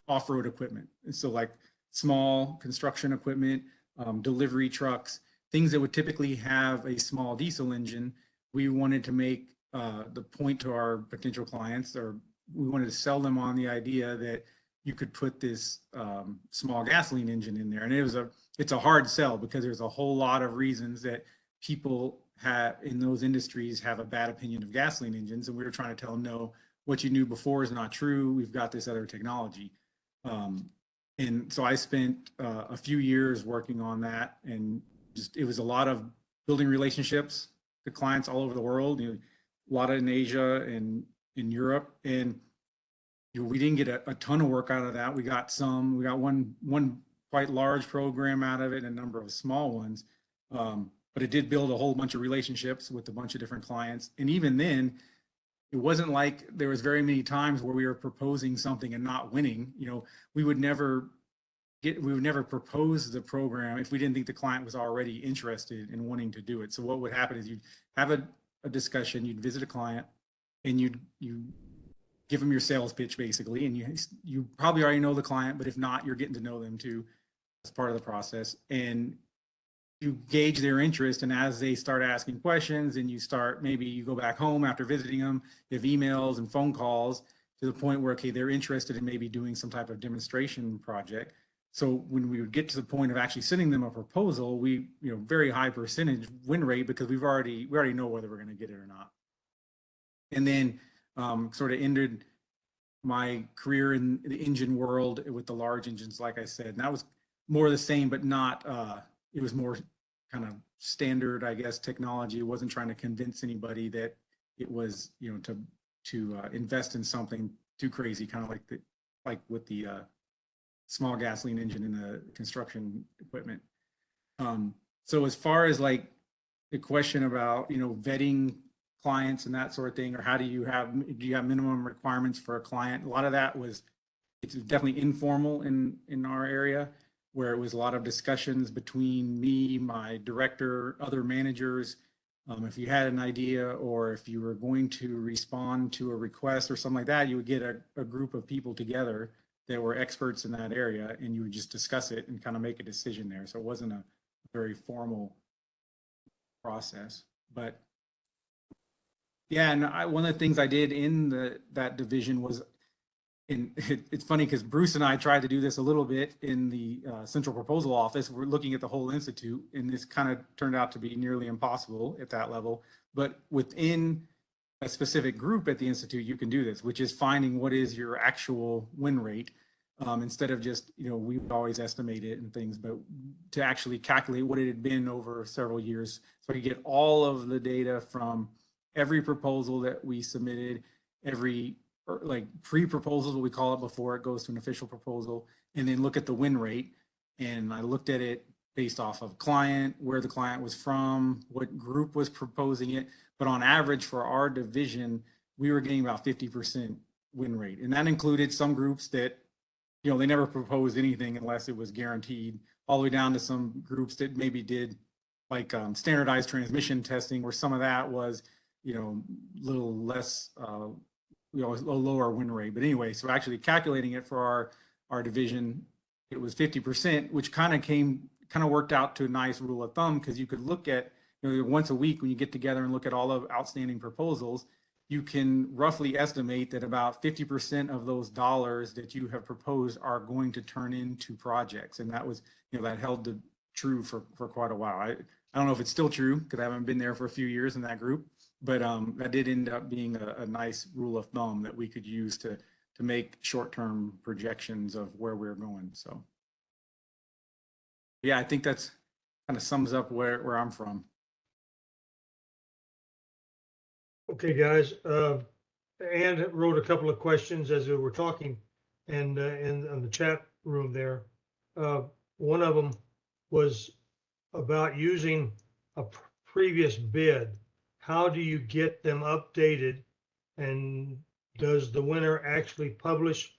off-road equipment. And so like small construction equipment, delivery trucks, things that would typically have a small diesel engine. We wanted to make the point to our potential clients, or we wanted to sell them on the idea that you could put this small gasoline engine in there. And it's a hard sell because there's a whole lot of reasons that people in those industries have a bad opinion of gasoline engines. And we were trying to tell them, no, what you knew before is not true. We've got this other technology. And so I spent a few years working on that and just, it was a lot of building relationships to clients all over the world, a lot in Asia and in Europe. And we didn't get a ton of work out of that. We got one quite large program out of it and a number of small ones. But it did build a whole bunch of relationships with a bunch of different clients. And even then, it wasn't like there was very many times where we were proposing something and not winning. We would never propose the program if we didn't think the client was already interested in wanting to do it. So what would happen is you'd have a discussion, you'd visit a client, and you give them your sales pitch basically, and you probably already know the client, but if not, you're getting to know them too as part of the process. And you gauge their interest, and as they start asking questions, and maybe you go back home after visiting them, you have emails and phone calls to the point where, okay, they're interested in maybe doing some type of demonstration project. So when we would get to the point of actually sending them a proposal, we, very high percentage win rate, because we already know whether we're going to get it or not. And then sort of ended my career in the engine world with the large engines, like I said, and that was more the same, but not, it was more kind of standard, I guess, technology. It wasn't trying to convince anybody that it was, to invest in something too crazy, kind of like with the small gasoline engine in the construction equipment. So as far as like the question about, vetting clients and that sort of thing, or do you have minimum requirements for a client? A lot of that it's definitely informal in our area, where it was a lot of discussions between me, my director, other managers. If you had an idea, or if you were going to respond to a request or something like that, you would get a group of people together that were experts in that area, and you would just discuss it and kind of make a decision there. So it wasn't a very formal process. But yeah, and one of the things I did in that division was, it's funny because Bruce and I tried to do this a little bit in the central proposal office. We're looking at the whole institute, and this kind of turned out to be nearly impossible at that level. But within a specific group at the institute, you can do this, which is finding what is your actual win rate, instead of just, we would always estimate it and things, but to actually calculate what it had been over several years. So you get all of the data from every proposal that we submitted, every pre-proposal, what we call it, before it goes to an official proposal, and then look at the win rate. And I looked at it based off of client, where the client was from, what group was proposing it. But on average for our division, we were getting about 50% win rate. And that included some groups that, they never proposed anything unless it was guaranteed, all the way down to some groups that maybe did standardized transmission testing, where some of that was, a little less, a lower win rate. But anyway, so actually calculating it for our division, it was 50%, which kind of worked out to a nice rule of thumb, because you could look at, once a week when you get together and look at all of outstanding proposals, you can roughly estimate that about 50% of those dollars that you have proposed are going to turn into projects. And that was, that held true for quite a while. I don't know if it's still true, because I haven't been there for a few years in that group, but that did end up being a nice rule of thumb that we could use to make short-term projections of where we're going. So yeah, I think that's kind of sums up where I'm from. Okay, guys, Ann wrote a couple of questions as we were talking, and in the chat room there. One of them was about using a previous bid. How do you get them updated? And does the winner actually publish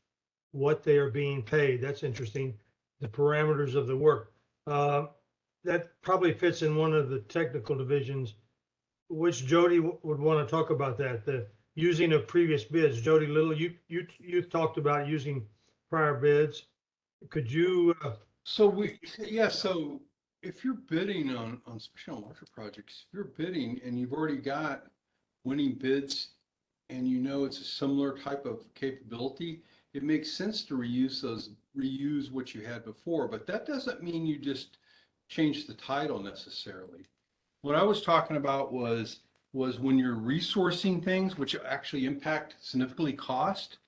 what they are being paid? That's interesting. The parameters of the work. That probably fits in one of the technical divisions. Which Jody would want to talk about that, the using of previous bids. Jody Little, you talked about using prior bids. Could you? So if you're bidding on especially on larger projects, if you're bidding and you've already got winning bids, and it's a similar type of capability, it makes sense to reuse what you had before. But that doesn't mean you just change the title necessarily. What I was talking about was when you're resourcing things, which actually impact significantly cost,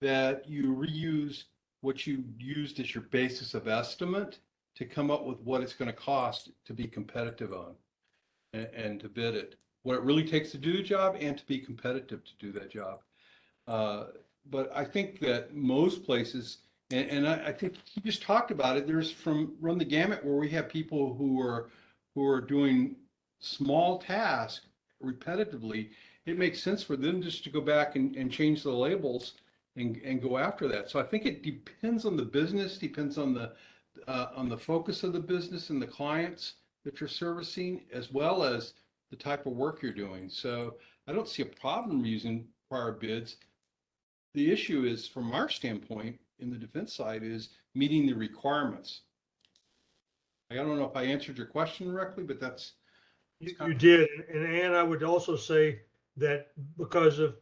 that you reuse what you used as your basis of estimate, to come up with what it's going to cost to be competitive on and to bid it, what it really takes to do the job and to be competitive to do that job. But I think that most places, and I think you just talked about it, there's run the gamut where we have people who are doing small tasks repetitively. It makes sense for them just to go back and change the labels and go after that. So I think it depends on the business, depends on the focus of the business and the clients that you're servicing, as well as the type of work you're doing. So I don't see a problem using prior bids. The issue is, from our standpoint in the defense side, is meeting the requirements. I don't know if I answered your question correctly, but that's. You did. And I would also say that because of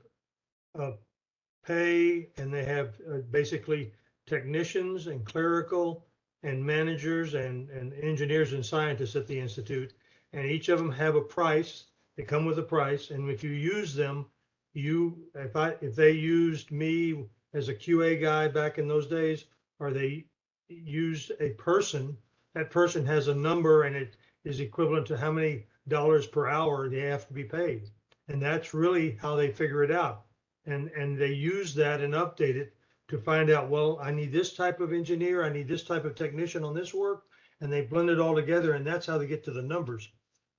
pay, and they have basically technicians and clerical and managers and engineers and scientists at the Institute, and each of them have a price. They come with a price, and if you use them, if they used me as a QA guy back in those days, or they used a person, that person has a number, and it is equivalent to how many dollars per hour they have to be paid. And that's really how they figure it out. And they use that and update it to find out, well, I need this type of engineer, I need this type of technician on this work, and they blend it all together, and that's how they get to the numbers.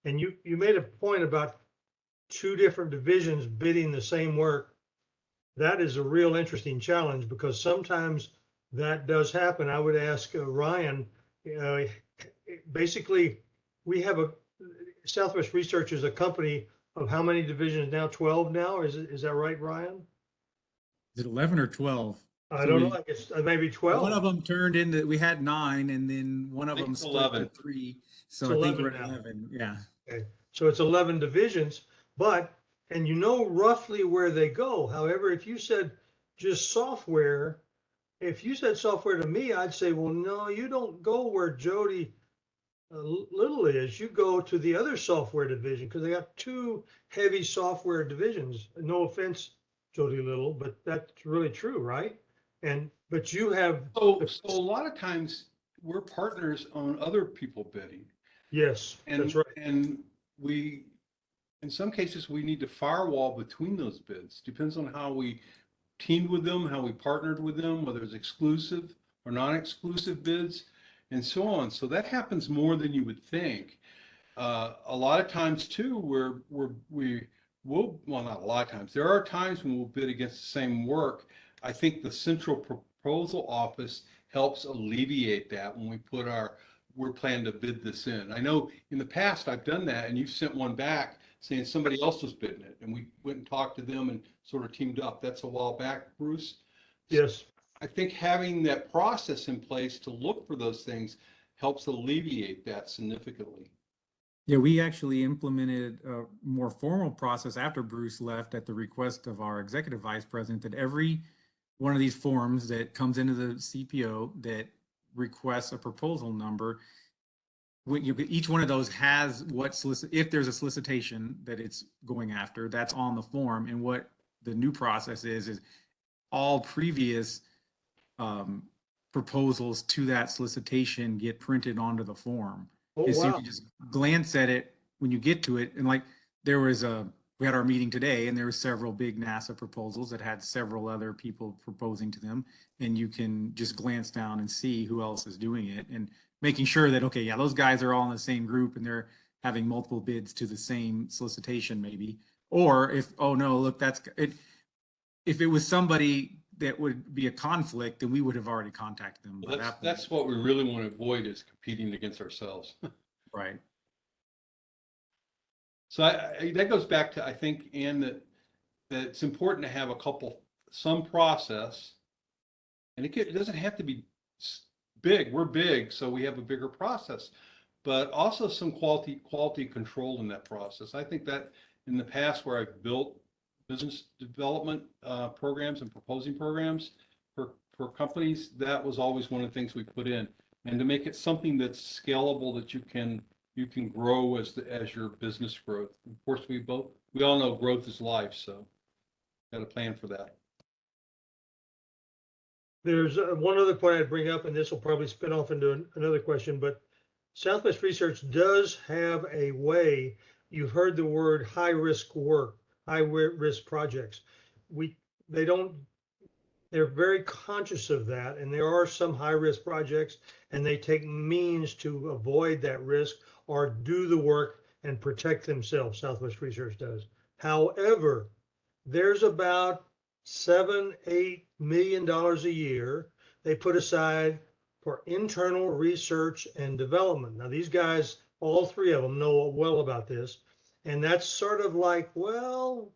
And you made a point about two different divisions bidding the same work. That is a real interesting challenge, because sometimes that does happen. I would ask Ryan, basically, we have Southwest Research is a company of how many divisions now? 12 now? Is that right, Ryan? Is it 11 or 12? I don't know. I guess maybe 12. One of them turned into, we had 9, and then one of them split 11. to 3. So It's I think 11 we're at now. 11. Yeah. Okay. So it's 11 divisions, and you know roughly where they go. However, if you said just software, if you said software to me, I'd say, well, no, you don't go where Jody Little is. You go to the other software division, because they got two heavy software divisions. No offense, Jody Little, but that's really true, right? But you have. So a lot of times we're partners on other people bidding. Yes, that's right. And in some cases, we need to firewall between those bids. Depends on how we teamed with them, how we partnered with them, whether it's exclusive or non-exclusive bids, and so on. So that happens more than you would think. A lot of times too, we will, well, not a lot of times. There are times when we'll bid against the same work. I think the central proposal office helps alleviate that when we put we're planning to bid this in. I know in the past I've done that, and you've sent one back saying somebody else was bidding it, and we went and talked to them and sort of teamed up. That's a while back, Bruce. Yes. I think having that process in place to look for those things helps alleviate that significantly. Yeah, we actually implemented a more formal process after Bruce left at the request of our executive vice president, that every one of these forms that comes into the CPO that requests a proposal number, each one of those has if there's a solicitation that it's going after, that's on the form. And what the new process is all previous proposals to that solicitation get printed onto the form. Oh, So you wow. can just glance at it when you get to it. And like we had our meeting today, and there were several big NASA proposals that had several other people proposing to them. And you can just glance down and see who else is doing it, and making sure that, okay, yeah, those guys are all in the same group and they're having multiple bids to the same solicitation maybe. Or if, oh no, look, that's it. If it was somebody that would be a conflict, then we would have already contacted them. Well, that's what we really want to avoid, is competing against ourselves. Right. So that goes back to, I think, Ann, that it's important to have some process, and it doesn't have to be big. We're big, so we have a bigger process, but also some quality control in that process. I think that in the past, where I've built business development programs and proposing programs for companies, that was always one of the things we put in, and to make it something that's scalable, that you can grow as your business growth. Of course, we all know growth is life, so got a plan for that. There's one other point I'd bring up, and this will probably spin off into another question, but Southwest Research does have a way. You've heard the word high risk work, risk projects. We, they don't, they're very conscious of that, and there are some high risk projects, and they take means to avoid that risk or do the work and protect themselves. Southwest Research does. However, there's about $7-8 million a year they put aside for internal research and development. Now, these guys, all three of them, know well about this. And that's sort of like, well,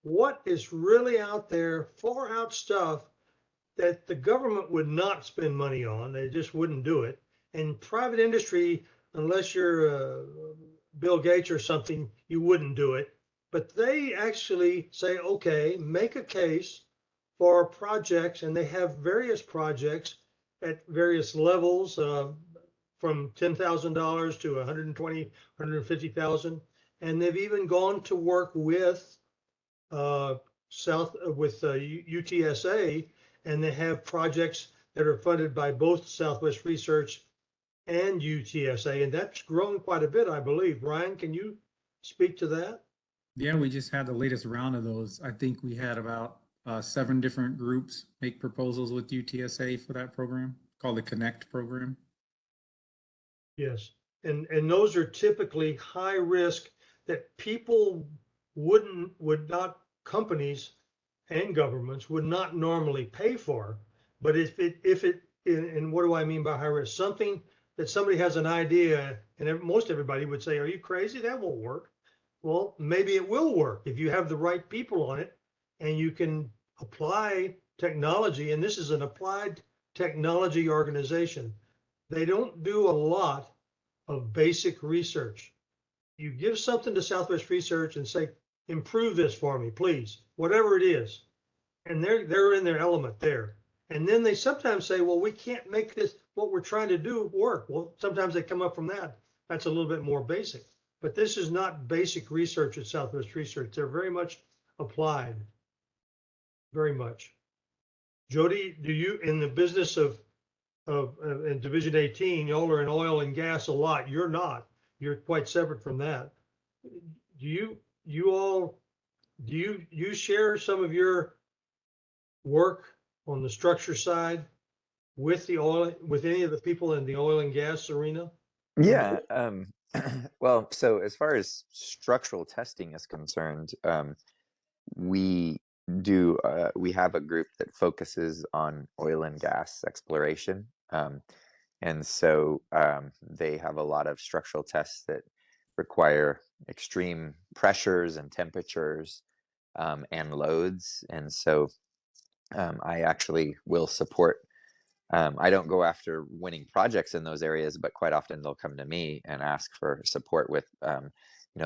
what is really out there, far out stuff that the government would not spend money on? They just wouldn't do it. And private industry, unless you're Bill Gates or something, you wouldn't do it. But they actually say, okay, make a case for projects, and they have various projects at various levels, from $10,000 to 120, 150,000. And they've even gone to work with UTSA, and they have projects that are funded by both Southwest Research and UTSA, and that's grown quite a bit, I believe. Ryan, can you speak to that? Yeah, we just had the latest round of those. I think we had about 7 different groups make proposals with UTSA for that program called the Connect program. Yes, and those are typically high risk that people would not, companies and governments would not normally pay for. But if it, and what do I mean by high risk? Something that somebody has an idea, and most everybody would say, "Are you crazy? That won't work." Well, maybe it will work if you have the right people on it, and you can apply technology. And this is an applied technology organization. They don't do a lot of basic research. You give something to Southwest Research and say, improve this for me, please, whatever it is. And they're in their element there. And then they sometimes say, well, we can't make this, what we're trying to do, work. Well, sometimes they come up from that. That's a little bit more basic. But this is not basic research at Southwest Research. They're very much applied, very much. Jody, do you, in the business of in Division 18, y'all are in oil and gas a lot. You're not. You're quite separate from that. Do you share some of your work on the structure side with any of the people in the oil and gas arena? Yeah. Well, so as far as structural testing is concerned, we have a group that focuses on oil and gas exploration. And so they have a lot of structural tests that require extreme pressures and temperatures and loads. And so I actually will support. I don't go after winning projects in those areas, but quite often they'll come to me and ask for support with,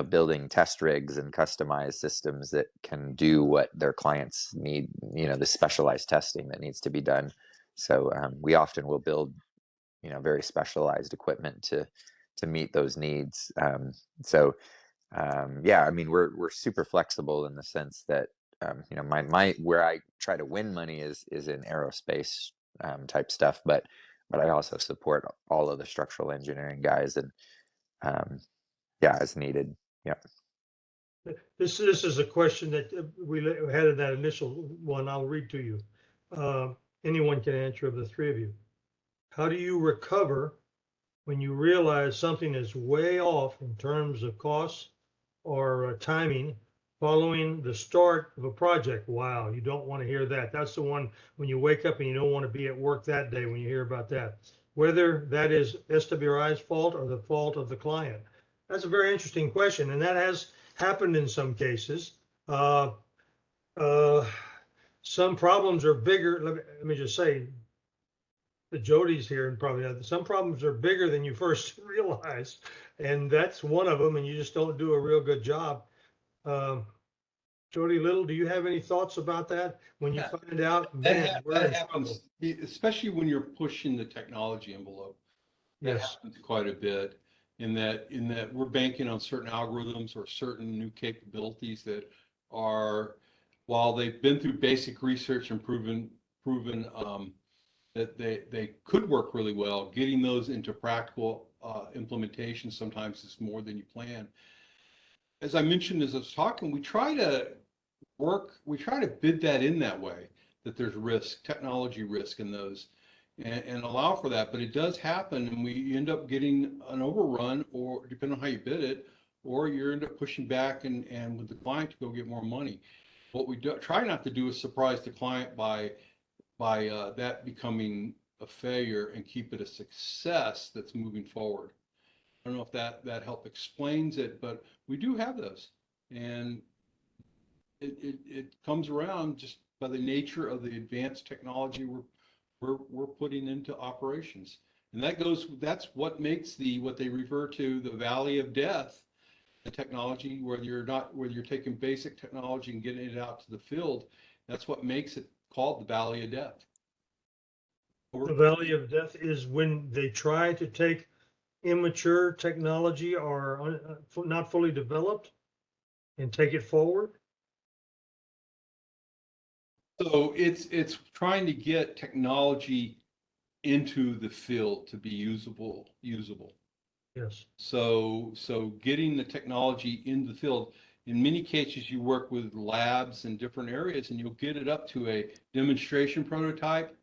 building test rigs and customized systems that can do what their clients need, the specialized testing that needs to be done. So we often will build, very specialized equipment to meet those needs. Yeah, I mean, we're super flexible in the sense that, my where I try to win money is in aerospace type stuff, but I also support all of the structural engineering guys, and yeah, as needed. Yeah. This is a question that we had in that initial one. I'll read to you. Anyone can answer of the three of you. How do you recover when you realize something is way off in terms of costs or timing following the start of a project? Wow, you don't want to hear that. That's the one when you wake up and you don't want to be at work that day when you hear about that. Whether that is SwRI's fault or the fault of the client. That's a very interesting question, and that has happened in some cases. Some problems are bigger. Let me just say, the Jody's here and probably some problems are bigger than you first realize, and that's one of them, and you just don't do a real good job. Jody Little, do you have any thoughts about that when you find out, man, that happens, especially when you're pushing the technology envelope? That happens quite a bit, in that we're banking on certain algorithms or certain new capabilities that are, while they've been through basic research and proven that they could work really well. Getting those into practical implementation sometimes is more than you plan. As I mentioned as I was talking, we try to bid that in that way, that there's risk, technology risk in those, and allow for that. But it does happen, and we end up getting an overrun, or depending on how you bid it, or you end up pushing back and with the client to go get more money. What we try not to do is surprise the client by that becoming a failure, and keep it a success that's moving forward. I don't know if that help explains it, but we do have those, and it comes around just by the nature of the advanced technology we're putting into operations. And that's what makes what they refer to the valley of death, the technology, whether you're taking basic technology and getting it out to the field. That's what makes it called the valley of death. The valley of death is when they try to take immature technology or not fully developed and take it forward. So it's trying to get technology into the field to be usable. Yes. So getting the technology in the field, in many cases, you work with labs in different areas, and you'll get it up to a demonstration prototype,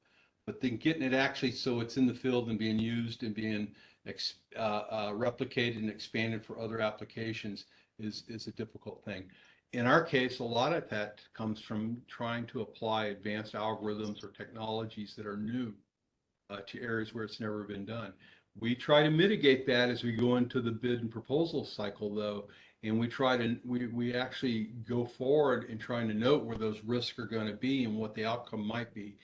but then getting it actually so it's in the field and being used and being replicated and expanded for other applications is a difficult thing. In our case, a lot of that comes from trying to apply advanced algorithms or technologies that are new to areas where it's never been done. We try to mitigate that as we go into the bid and proposal cycle, though, and we actually go forward in trying to note where those risks are going to be and what the outcome might be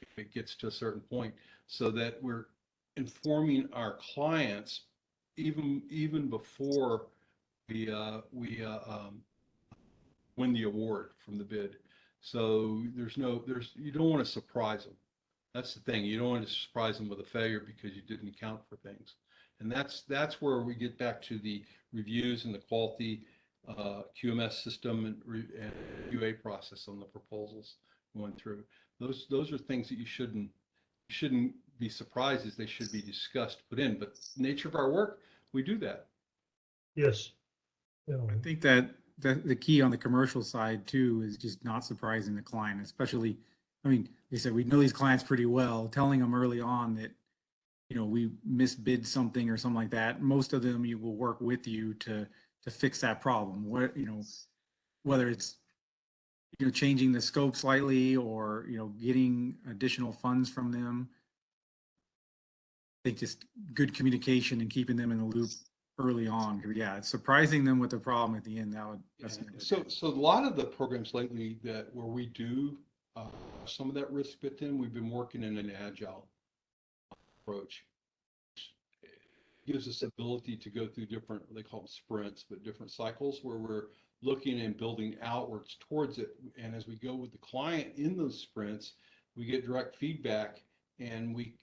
if it gets to a certain point, so that we're informing our clients even before we win the award from the bid. So you don't want to surprise them. That's the thing. You don't want to surprise them with a failure because you didn't account for things. And that's where we get back to the reviews and the quality QMS system and QA process on the proposals going through. Those are things that you shouldn't be surprised as they should be discussed, put in. But the nature of our work, we do that. Yes. Yeah. I think that the key on the commercial side too is just not surprising the client, especially, I mean, they said we know these clients pretty well, telling them early on that, we misbid something or something like that. Most of them will work with you to fix that problem. Whether it's, changing the scope slightly or, getting additional funds from them. I think just good communication and keeping them in the loop early on. Yeah, it's surprising them with the problem at the end. So a lot of the programs lately where we do some of that risk fit in, we've been working in an agile approach. It gives us ability to go through different, they call them sprints, but different cycles where we're looking and building outwards towards it. And as we go with the client in those sprints, we get direct feedback, and we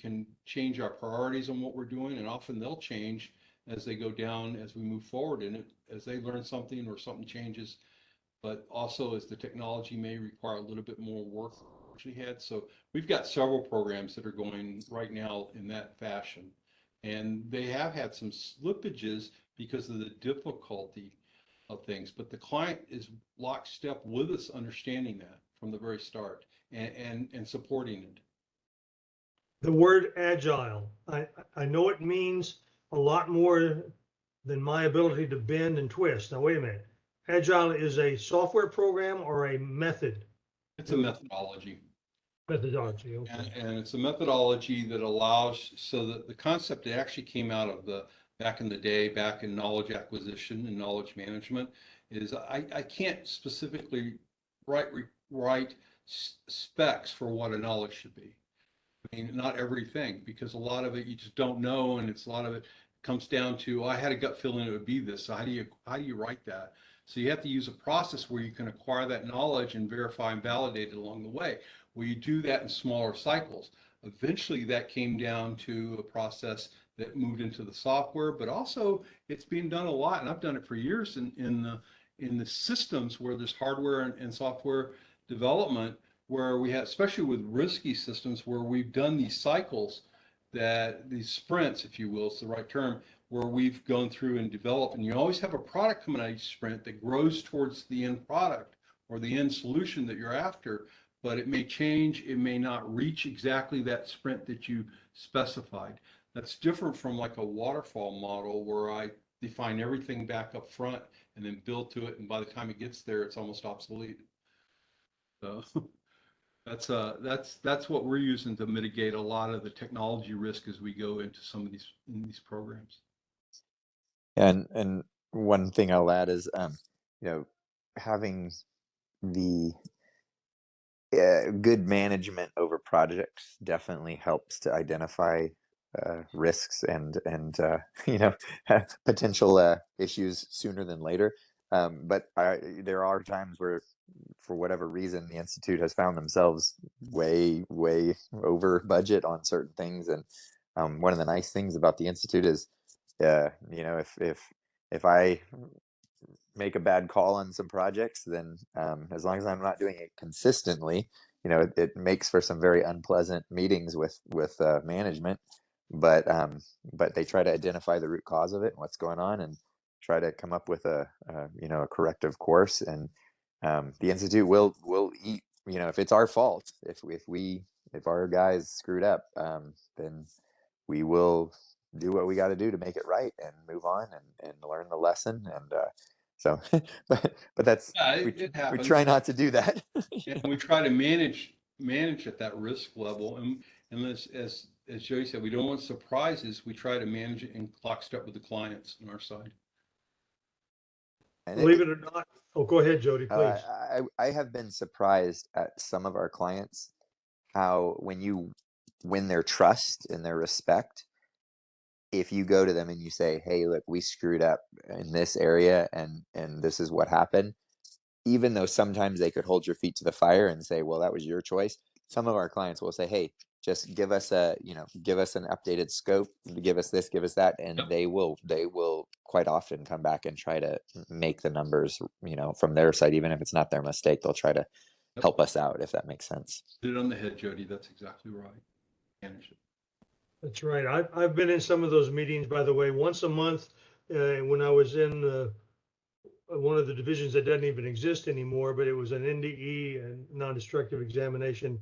can change our priorities on what we're doing, and often they'll change as they go down, as we move forward in it, as they learn something or something changes, but also as the technology may require a little bit more work than we actually had. So we've got several programs that are going right now in that fashion, and they have had some slippages because of the difficulty of things, but the client is lockstep with us, understanding that from the very start and supporting it. The word agile, I know it means a lot more than my ability to bend and twist. Now, wait a minute. Agile is a software program or a method? It's a methodology. Methodology, okay. And it's a methodology that allows, so that the concept that actually came out of back in the day, back in knowledge acquisition and knowledge management, is I can't specifically write specs for what a knowledge should be. I mean, not everything, because a lot of it you just don't know, and a lot of it comes down to, I had a gut feeling it would be this. So how do you write that? So you have to use a process where you can acquire that knowledge and verify and validate it along the way. Well, you do that in smaller cycles. Eventually, that came down to a process that moved into the software, but also it's being done a lot, and I've done it for years in the systems where there's hardware and software development, where we have, especially with risky systems, where we've done these cycles, that these sprints, if you will, it's the right term, where we've gone through and developed, and you always have a product coming out of each sprint that grows towards the end product or the end solution that you're after, but it may change, it may not reach exactly that sprint that you specified. That's different from like a waterfall model where I define everything back up front and then build to it, and by the time it gets there, it's almost obsolete. So that's what we're using to mitigate a lot of the technology risk as we go into some of these programs. And one thing I'll add is, having the good management over projects definitely helps to identify risks and potential issues sooner than later. But there are times where, for whatever reason, the Institute has found themselves way over budget on certain things. And one of the nice things about the Institute is, if I make a bad call on some projects, then as long as I'm not doing it consistently, it makes for some very unpleasant meetings with management. But they try to identify the root cause of it and what's going on, and try to come up with a corrective course. And the Institute will eat, if it's our fault, if our guys screwed up, then we will do what we got to do to make it right and move on and learn the lesson. And so, but that's, Yeah, we it happens. try not to do that. And we try to manage at that risk level. And as Jody said, we don't want surprises. We try to manage it in lockstep with the clients on our side. Believe it or not. Oh, go ahead, Jody, please. I have been surprised at some of our clients, how when you win their trust and their respect, if you go to them and you say, hey, look, we screwed up in this area and this is what happened, even though sometimes they could hold your feet to the fire and say, well, that was your choice. Some of our clients will say, hey, just give us an updated scope, give us this, give us that. And Yep. they will quite often come back and try to make the numbers, from their side, even if it's not their mistake, they'll try to help us out, if that makes sense. Hit it on the head, Jody. That's exactly right. Manage it. That's right. I've been in some of those meetings, by the way, once a month, when I was in one of the divisions that doesn't even exist anymore, but it was an NDE and non-destructive examination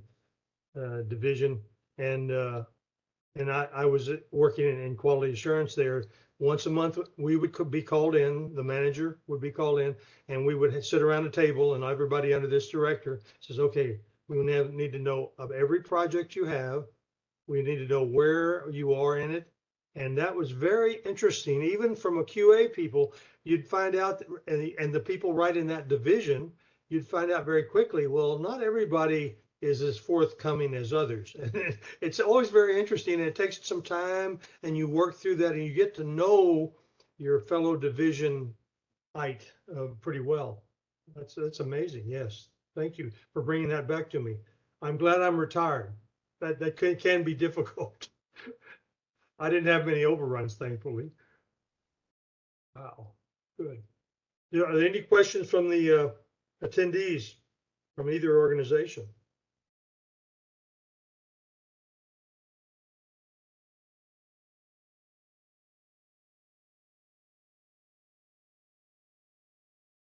division. And I was working in quality assurance there. Once a month, we would be called in, the manager would be called in, and we would sit around a table, and everybody under this director says, okay, we need to know of every project you have. We need to know where you are in it. And that was very interesting. Even from a QA people, you'd find out, and the people right in that division, you'd find out very quickly, well, not everybody is as forthcoming as others. It's always very interesting, and it takes some time, and you work through that, and you get to know your fellow division pretty well. That's amazing. Yes. Thank you for bringing that back to me. I'm glad I'm retired. That can be difficult. I didn't have many overruns, thankfully. Wow, good. Are there any questions from the attendees from either organization?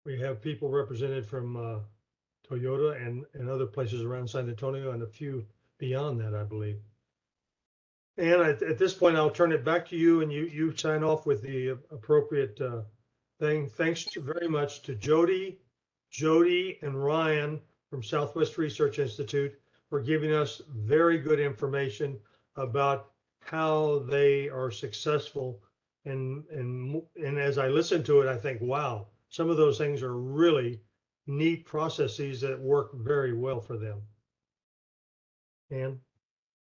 We have people represented from Toyota and other places around San Antonio, and a few beyond that, I believe. And at this point, I'll turn it back to you, and you sign off with the appropriate thing. Thanks very much to Jody, and Ryan from Southwest Research Institute for giving us very good information about how they are successful. And as I listen to it, I think, wow, some of those things are really neat processes that work very well for them. And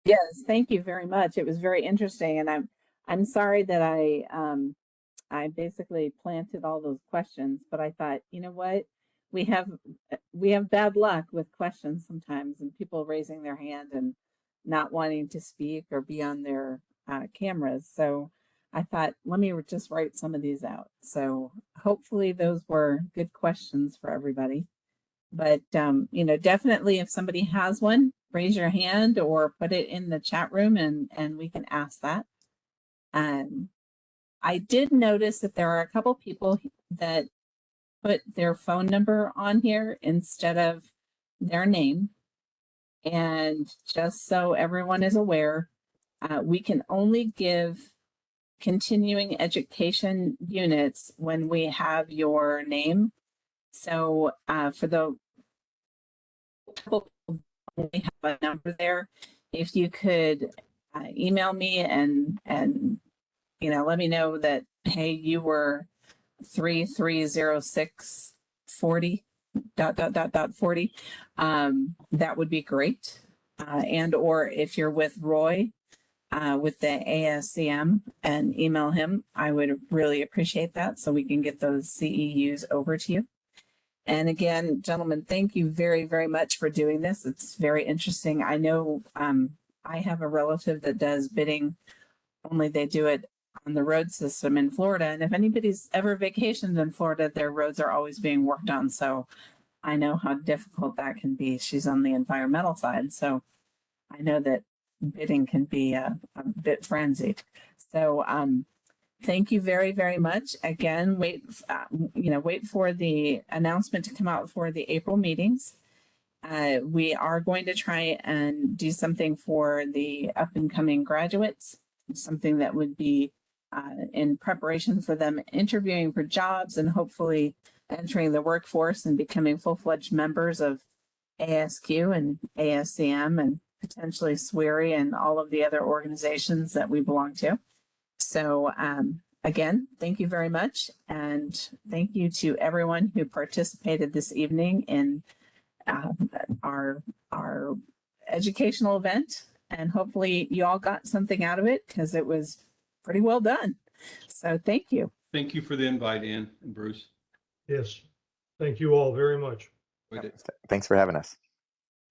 Yes, thank you very much. It was very interesting, and I'm sorry that I basically planted all those questions, but I thought, you know what, we have bad luck with questions sometimes, and people raising their hand and not wanting to speak or be on their cameras. So I thought, let me just write some of these out. So hopefully those were good questions for everybody. But, you know, definitely if somebody has one, raise your hand or put it in the chat room and we can ask that. I did notice that there are a couple people that put their phone number on here instead of their name. And just so everyone is aware, we can only give continuing education units when we have your name. So for the couple we have a number there, if you could email me and you know, let me know that, hey, you were 330640 ... 40, that would be great. And or if you're with Roy with the ASCM and email him, I would really appreciate that so we can get those CEUs over to you. And again, gentlemen, thank you very, very much for doing this. It's very interesting. I know I have a relative that does bidding, only they do it on the road system in Florida. And if anybody's ever vacationed in Florida, their roads are always being worked on. So I know how difficult that can be. She's on the environmental side. So I know that bidding can be a bit frenzied. So thank you very, very much. Again, wait for the announcement to come out for the April meetings. We are going to try and do something for the up and coming graduates, something that would be in preparation for them interviewing for jobs and hopefully entering the workforce and becoming full-fledged members of ASQ and ASCM and potentially SwRI and all of the other organizations that we belong to. So again, thank you very much. And thank you to everyone who participated this evening in our educational event. And hopefully you all got something out of it because it was pretty well done. So thank you. Thank you for the invite, Ann and Bruce. Yes. Thank you all very much. Thanks for having us.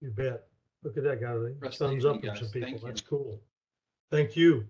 You bet. Look at that guy. Rest of the Thumbs up evening, from some guys. people. Thank you. That's cool. Thank you.